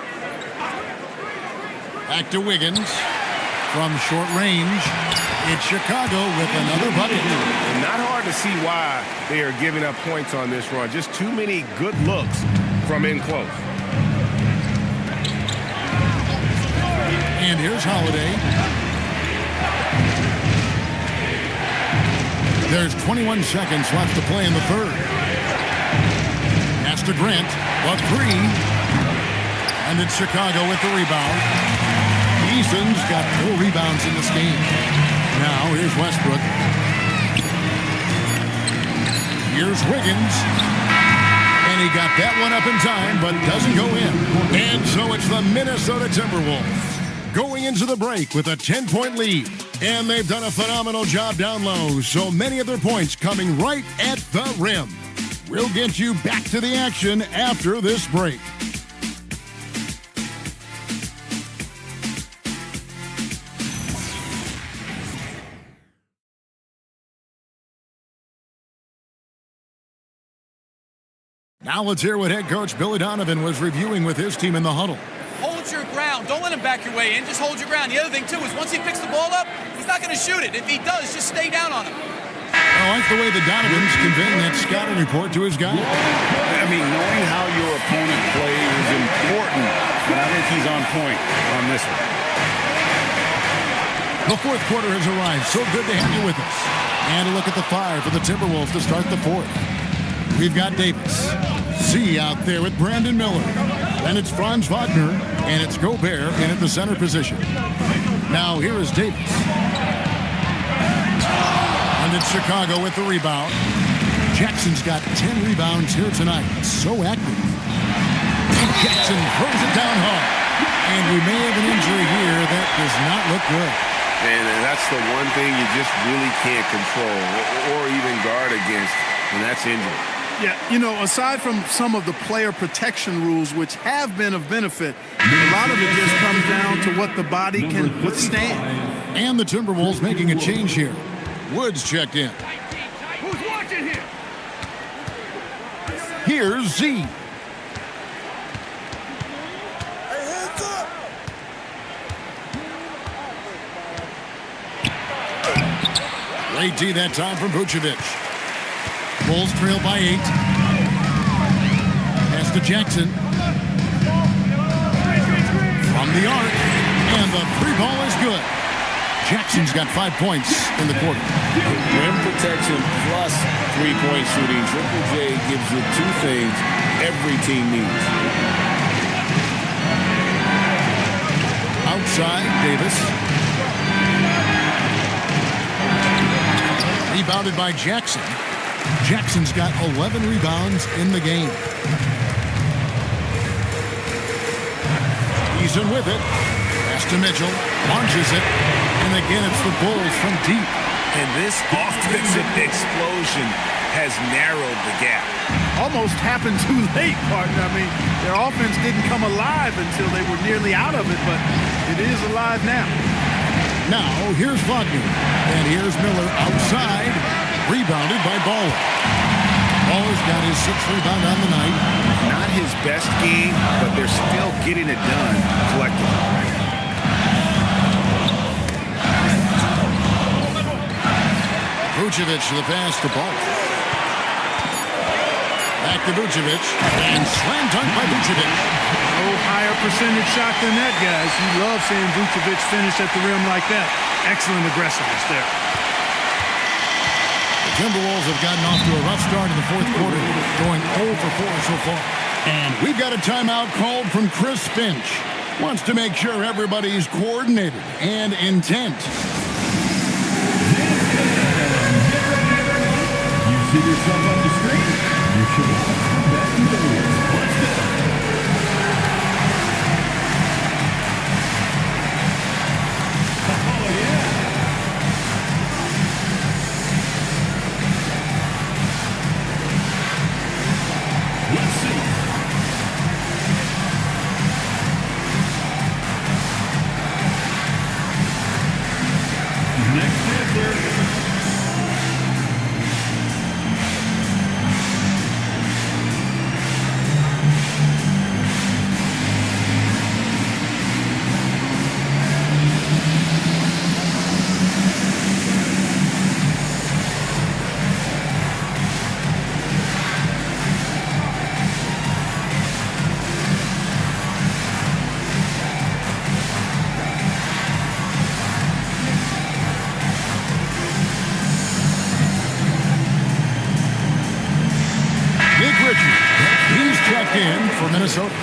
Back to Wiggins. From short range, it's Chicago with another bucket. And not hard to see why they are giving up points on this run. Just too many good looks from in close. And here's Holiday. There's 21 seconds left to play in the third. Pass to Grant, a 3. And it's Chicago with the rebound. Easton's got 4 rebounds in this game. Now here's Westbrook. Here's Wiggins. And he got that one up in time, but doesn't go in. And so it's the Minnesota Timberwolves going into the break with a 10-point lead. And they've done a phenomenal job down low, so many of their points coming right at the rim. We'll get you back to the action after this break. Now let's hear what head coach Billy Donovan was reviewing with his team in the huddle. Hold your ground. Don't let him back your way in. Just hold your ground. The other thing, too, is once he picks the ball up, he's not going to shoot it. If he does, just stay down on him. I like the way the Donovan's conveying that scouting report to his guys. I mean, knowing how your opponent plays is important, and I think he's on point on this one. The fourth quarter has arrived. So good to have you with us. And a look at the 5 for the Timberwolves to start the fourth. We've got Davis. C out there with Brandon Miller. Then it's Franz Wagner, and it's Gobert in at the center position. Now here is Davis. And it's Chicago with the rebound. Jackson's got 10 rebounds here tonight. So active. And Jackson throws it down hard. And we may have an injury here that does not look good. And that's the one thing you just really can't control or even guard against, and that's injury. Yeah, you know, aside from some of the player protection rules, which have been of benefit, a lot of it just comes down to what the body can withstand. And the Timberwolves making a change here. Woods checked in. Who's watching here? Here's Z. Late D that time from Vucevic. Bulls trail by 8. Pass to Jackson. From the arc. And the 3 ball is good. Jackson's got 5 points in the quarter. Rim protection plus 3-point shooting. Triple J gives you 2 things every team needs. Outside, Davis. Rebounded by Jackson. Jackson's got 11 rebounds in the game. Eason with it. Pass to Mitchell. Launches it. And again, it's the Bulls from deep. And this offensive explosion has narrowed the gap. Almost happened too late, partner. I mean, their offense didn't come alive until they were nearly out of it, but it is alive now. Now, here's Wagner. And here's Miller outside. Rebounded by Baller. Baller's got his 6th rebound on the night. Not his best game, but they're still getting it done collectively. Vucevic to the pass to Baller. Back to Vucevic. And slam dunk by Vucevic. No higher percentage shot than that, guys. You love seeing Vucevic finish at the rim like that. Excellent aggressiveness there. The Timberwolves have gotten off to a rough start in the fourth quarter, going 0 for 4 so far. And we've got a timeout called from Chris Finch. Wants to make sure everybody's coordinated and intent. You see yourself on the screen. You should welcome back to the Wolves. Let's go. Oh, yeah. Let's see. Next answer. He's checked in for Minnesota.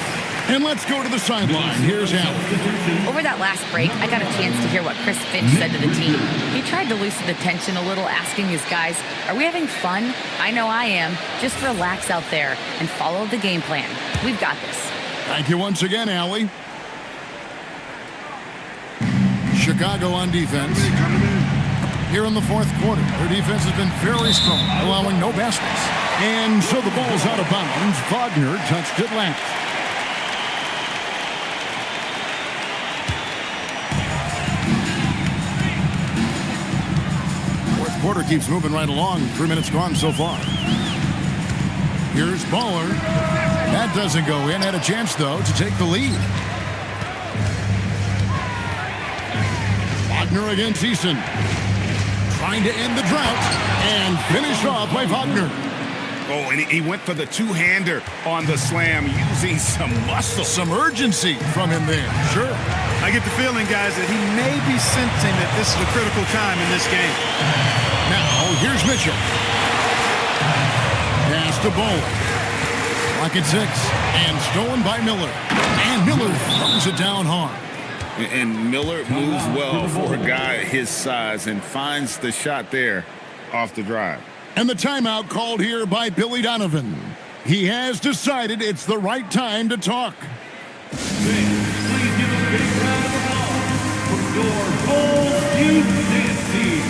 And let's go to the sideline. Here's Allen. Over that last break, I got a chance to hear what Chris Finch said to the team. He tried to loosen the tension a little, asking his guys, are we having fun? I know I am. Just relax out there and follow the game plan. We've got this. Thank you once again, Allie. Chicago on defense. Here in the fourth quarter, their defense has been very strong, allowing no baskets. And so the ball's out of bounds. Wagner touched it last. Fourth quarter keeps moving right along. 3 minutes gone so far. Here's Baller. That doesn't go in. Had a chance, though, to take the lead. Wagner against Eason. Trying to end the drought and finish off by Wagner. Oh, and he went for the two-hander on the slam, using some muscle. Some urgency from him there. Sure. I get the feeling, guys, that he may be sensing that this is a critical time in this game. Now, here's Mitchell. Pass to Bowler. Rocket 6. And stolen by Miller. And Miller throws it down hard. And Miller moves well for a guy his size and finds the shot there off the drive. And the timeout called here by Billy Donovan. He has decided it's the right time to talk. Please give a big round of applause for your Bulls Youth Dance Team.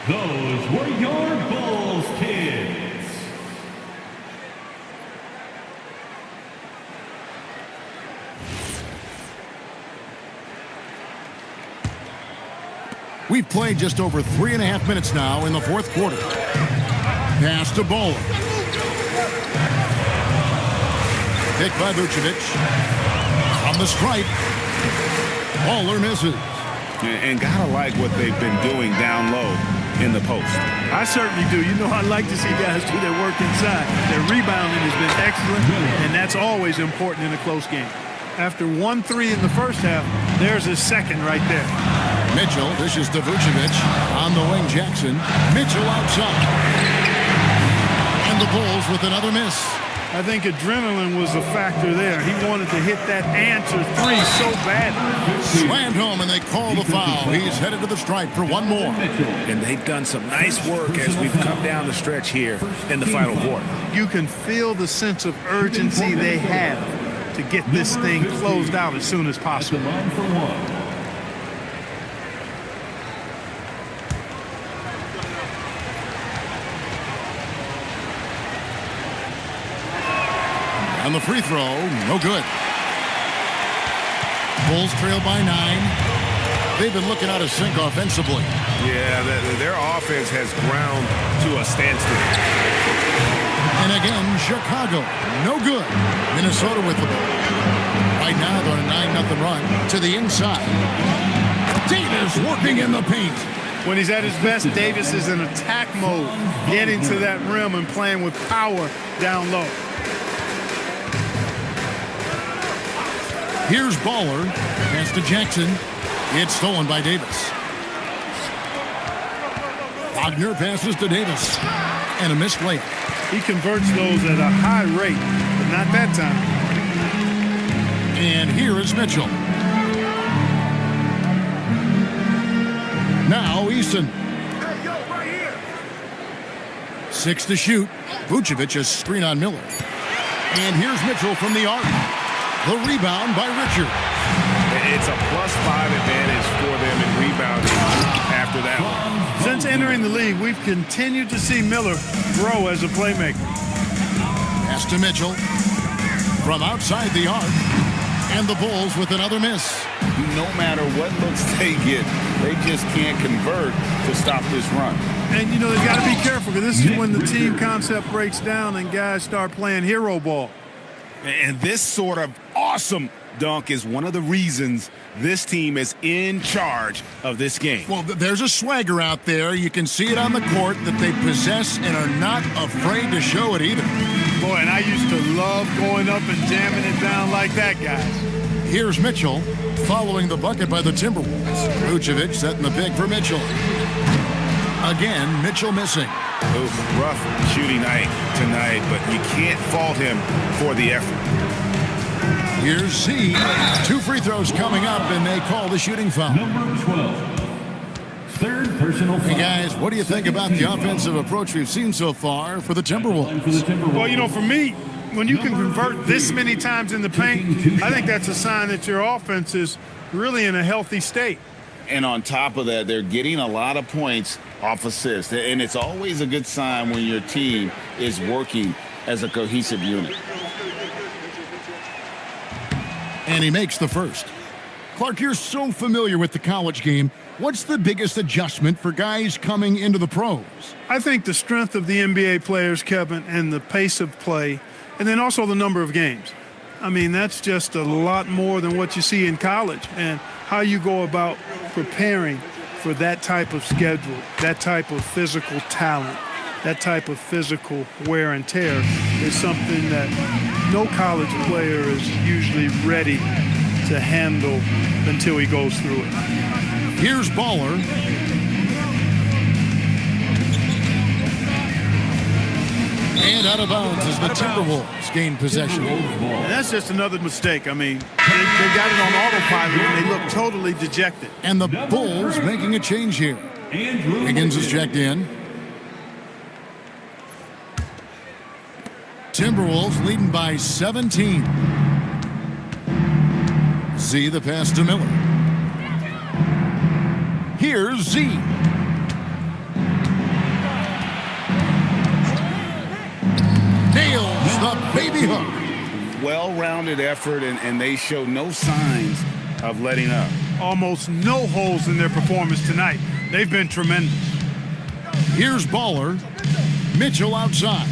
Those were your Bulls kids. We've played just over 3.5 minutes now in the fourth quarter. Pass to Bowler. Pick by Vucevic. From the stripe. Bowler misses. And gotta like what they've been doing down low in the post. I certainly do. You know, I like to see guys do their work inside. Their rebounding has been excellent, and that's always important in a close game. After 1-3 in the first half, there's his second right there. Mitchell dishes to Vucevic. On the wing, Jackson. Mitchell outside. And the Bulls with another miss. I think adrenaline was a factor there. He wanted to hit that answer three so badly. Slammed home, and they call the foul. He's headed to the stripe for one more. And they've done some nice work as we've come down the stretch here in the final quarter. You can feel the sense of urgency they have to get this thing closed out as soon as possible. On the free throw, no good. Bulls trail by 9. They've been looking out of sync offensively. Yeah, their offense has ground to a standstill. And again, Chicago, no good. Minnesota with the ball. Right now, they're on a 9-0 run to the inside. Davis working in the paint. When he's at his best, Davis is in attack mode, getting to that rim and playing with power down low. Here's Baller. Pass to Jackson. It's stolen by Davis. Wagner passes to Davis. And a missed layup. He converts those at a high rate, but not that time. And here is Mitchell. Now Eason. 6 to shoot. Vucevic a screen on Miller. And here's Mitchell from the arc. The rebound by Richard. It's a +5 advantage for them in rebounding after that one. Since entering the league, we've continued to see Miller grow as a playmaker. Pass to Mitchell from outside the arc. And the Bulls with another miss. No matter what looks they get, they just can't convert to stop this run. And, you know, they've got to be careful because this is when the team concept breaks down and guys start playing hero ball. And this sort of awesome dunk is one of the reasons this team is in charge of this game. Well, there's a swagger out there. You can see it on the court that they possess and are not afraid to show it either. Boy, and I used to love going up and jamming it down like that, guys. Here's Mitchell following the bucket by the Timberwolves. Vucevic setting the pick for Mitchell. Again, Mitchell missing. Oof, rough shooting night tonight, but you can't fault him for the effort. Here's Z. 2 free throws coming up, and they call the shooting foul. Number 12. Third personal foul. Hey, guys, what do you think about the offensive approach we've seen so far for the Timberwolves? Well, you know, for me, when you can convert this many times in the paint, I think that's a sign that your offense is really in a healthy state. And on top of that, they're getting a lot of points off assists. And it's always a good sign when your team is working as a cohesive unit. And he makes the first. Clark, you're so familiar with the college game. What's the biggest adjustment for guys coming into the pros? I think the strength of the NBA players, Kevin, and the pace of play, and then also the number of games. I mean, that's just a lot more than what you see in college, and how you go about preparing for that type of schedule, that type of physical talent, that type of physical wear and tear is something that no college player is usually ready to handle until he goes through it. Here's Baller. And out of bounds as the Timberwolves gain possession. And that's just another mistake. I mean, they got it on autopilot and they look totally dejected. And the Bulls making a change here. Higgins is checked in. Timberwolves leading by 17. Z the pass to Miller. Here's Z. Nails the baby hook. Well-rounded effort, and they show no signs of letting up. Almost no holes in their performance tonight. They've been tremendous. Here's Baller. Mitchell outside.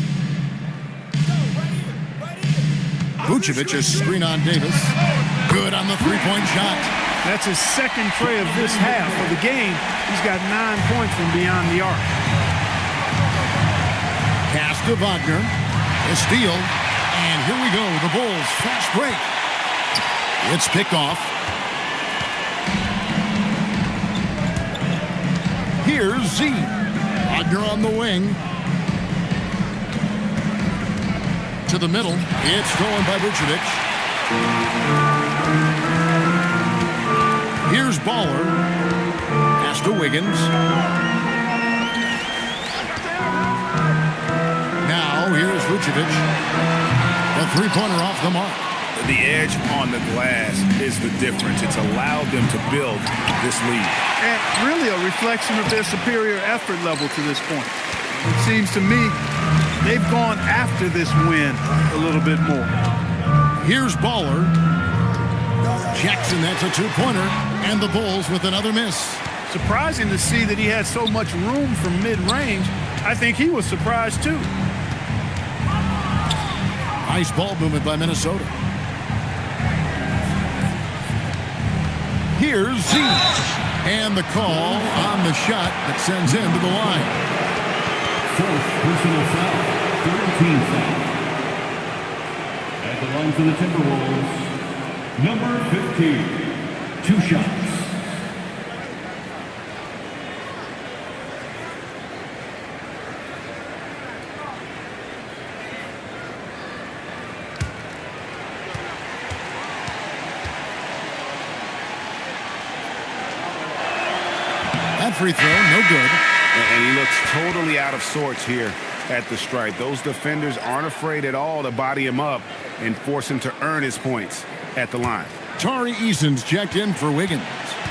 Vucevic a screen on Davis. Good on the three-point shot. That's his second tray of this half of the game. He's got 9 points from beyond the arc. Pass to Wagner. A steal. And here we go. The Bulls fast break. It's picked off. Here's Z. Wagner on the wing. To the middle. It's stolen by Vucevic. Here's Baller. Pass to Wiggins. Now here's Vucevic. The three-pointer off the mark. The edge on the glass is the difference. It's allowed them to build this lead. And really a reflection of their superior effort level to this point. It seems to me they've gone after this win a little bit more. Here's Baller. Jackson, that's a two-pointer. And the Bulls with another miss. Surprising to see that he had so much room from mid-range. I think he was surprised too. Nice ball movement by Minnesota. Here's Z. And the call on the shot that sends him to the line. Fourth personal foul, 13 foul. At the line for the Timberwolves, number 15, 2 shots. That free throw, no good. And he looks totally out of sorts here at the stripe. Those defenders aren't afraid at all to body him up and force him to earn his points at the line. Tari Eason's checked in for Wiggins.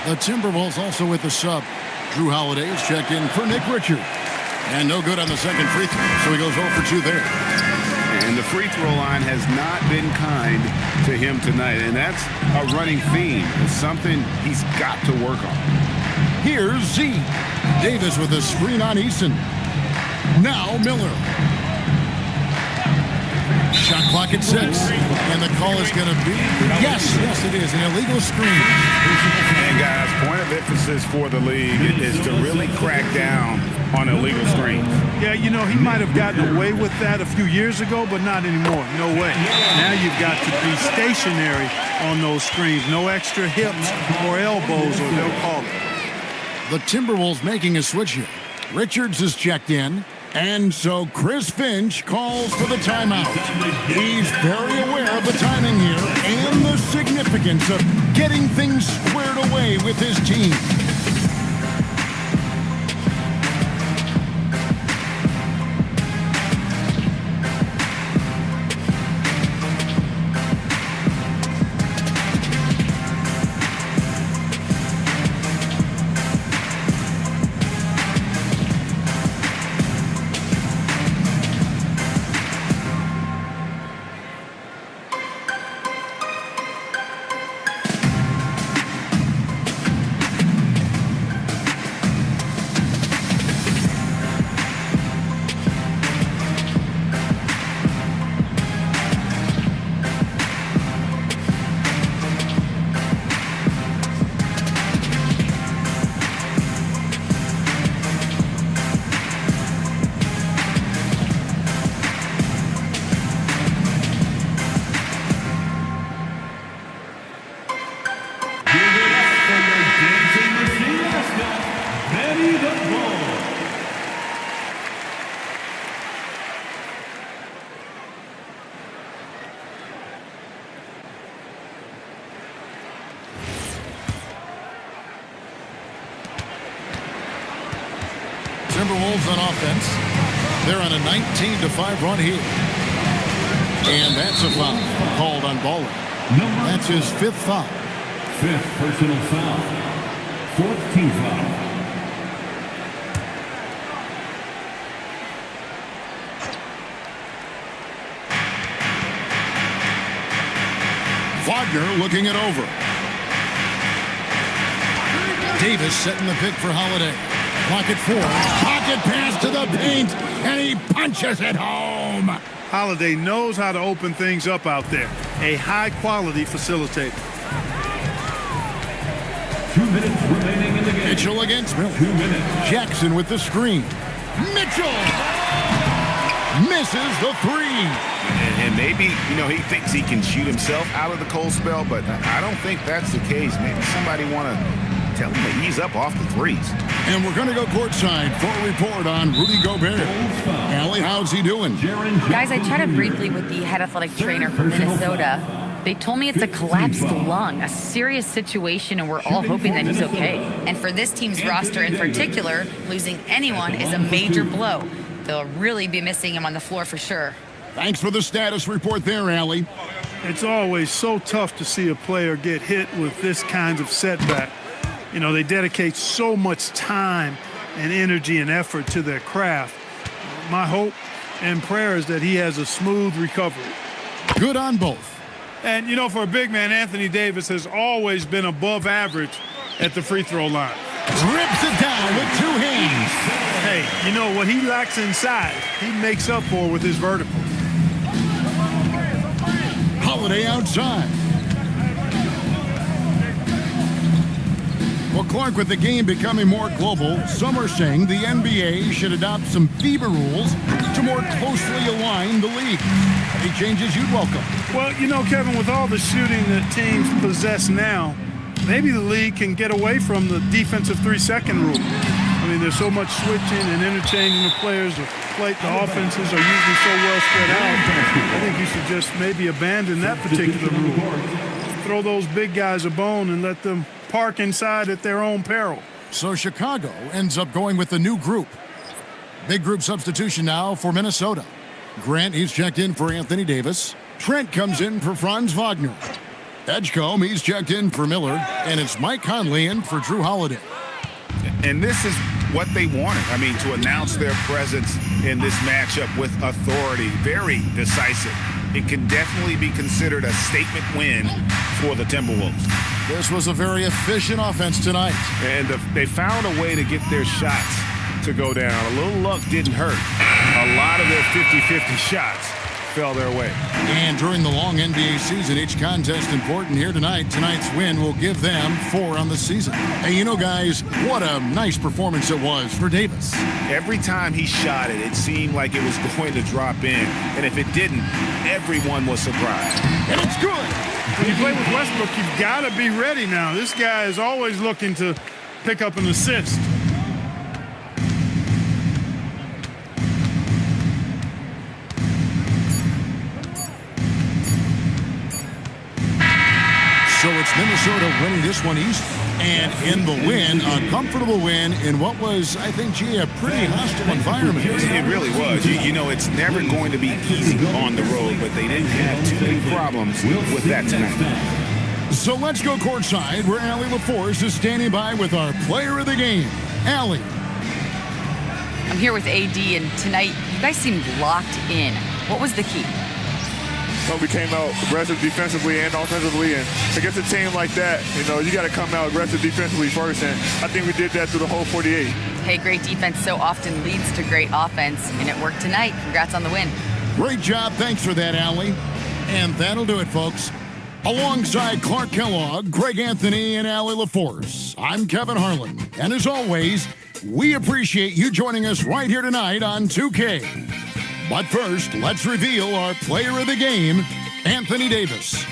The Timberwolves also with the sub. Drew Holiday is checked in for Nick Richards. And no good on the second free throw, so he goes 0 for 2 there. And the free throw line has not been kind to him tonight, and that's a running theme. It's something he's got to work on. Here's Z. Davis with a screen on Eason. Now Miller. Shot clock at 6. And the call is going to be, yes, it is, an illegal screen. And guys, point of emphasis for the league is to really crack down on illegal screens. Yeah, you know, he might have gotten away with that a few years ago, but not anymore. No way. Now you've got to be stationary on those screens. No extra hips or elbows, or they'll call it. The Timberwolves making a switch here. Richards is checked in. And so Chris Finch calls for the timeout. He's very aware of the timing here and the significance of getting things squared away with his team. Timberwolves on offense. They're on a 19-5 run here. And that's a foul called on Baller. That's his 5th foul. 5th personal foul. 4th team foul. Wagner looking it over. Davis setting the pick for Holiday. Pocket 4. Pocket pass to the paint. And he punches it home. Holiday knows how to open things up out there. A high-quality facilitator. 2 minutes remaining in the game. Mitchell against Miller. 2 minutes. Jackson with the screen. Mitchell misses the 3. And maybe, you know, he thinks he can shoot himself out of the cold spell, but I don't think that's the case. Maybe somebody want to tell him to ease up off the threes. And we're going to go courtside for a report on Rudy Gobert. Allie, how's he doing? Guys, I chatted briefly with the head athletic trainer from Minnesota. They told me it's a collapsed lung, a serious situation, and we're all hoping that he's okay. And for this team's roster in particular, losing anyone is a major blow. They'll really be missing him on the floor for sure. Thanks for the status report there, Allie. It's always so tough to see a player get hit with this kind of setback. You know, they dedicate so much time and energy and effort to their craft. My hope and prayer is that he has a smooth recovery. Good on both. And, you know, for a big man, Anthony Davis has always been above average at the free throw line. Rips it down with 2 hands. Hey, you know, what he lacks inside, he makes up for with his vertical. Holiday outside. Well, Clark, with the game becoming more global, some are saying the NBA should adopt some FIBA rules to more closely align the league. Any changes you'd welcome? Well, you know, Kevin, with all the shooting that teams possess now, maybe the league can get away from the defensive 3-second rule. I mean, there's so much switching and interchanging of players. The offenses are usually so well spread out. I think you should just maybe abandon that particular rule. Throw those big guys a bone and let them park inside at their own peril. So Chicago ends up going with the new group. Big group substitution now for Minnesota. Grant, he's checked in for Anthony Davis. Trent comes in for Franz Wagner. Edgecombe, he's checked in for Miller. And it's Mike Conley in for Drew Holiday. And this is what they wanted. I mean, to announce their presence in this matchup with authority, very decisive. It can definitely be considered a statement win for the Timberwolves. This was a very efficient offense tonight. And they found a way to get their shots to go down. A little luck didn't hurt. A lot of their 50-50 shots fell their way. And during the long NBA season, each contest important here tonight. Tonight's win will give them 4 on the season. And you know, guys, what a nice performance it was for Davis. Every time he shot it, it seemed like it was going to drop in. And if it didn't, everyone was surprised. And it's good. When you play with Westbrook, you've got to be ready now. This guy is always looking to pick up an assist. So it's Minnesota winning this one east, and in the win, a comfortable win in what was, I think, a pretty hostile environment. It really was. You know, it's never going to be easy on the road, but they didn't have too many problems with that tonight. So let's go courtside, where Allie LaForce is standing by with our player of the game, Allie. I'm here with AD, and tonight you guys seemed locked in. What was the key? So we came out aggressive defensively and offensively, and against a team like that, you know, you got to come out aggressive defensively first, and I think we did that through the whole 48. Hey, great defense so often leads to great offense, and it worked tonight. Congrats on the win. Great job. Thanks for that, Allie. And that'll do it, folks. Alongside Clark Kellogg, Greg Anthony, and Allie LaForce, I'm Kevin Harlan. And as always, we appreciate you joining us right here tonight on 2K. But first, let's reveal our player of the game, Anthony Davis.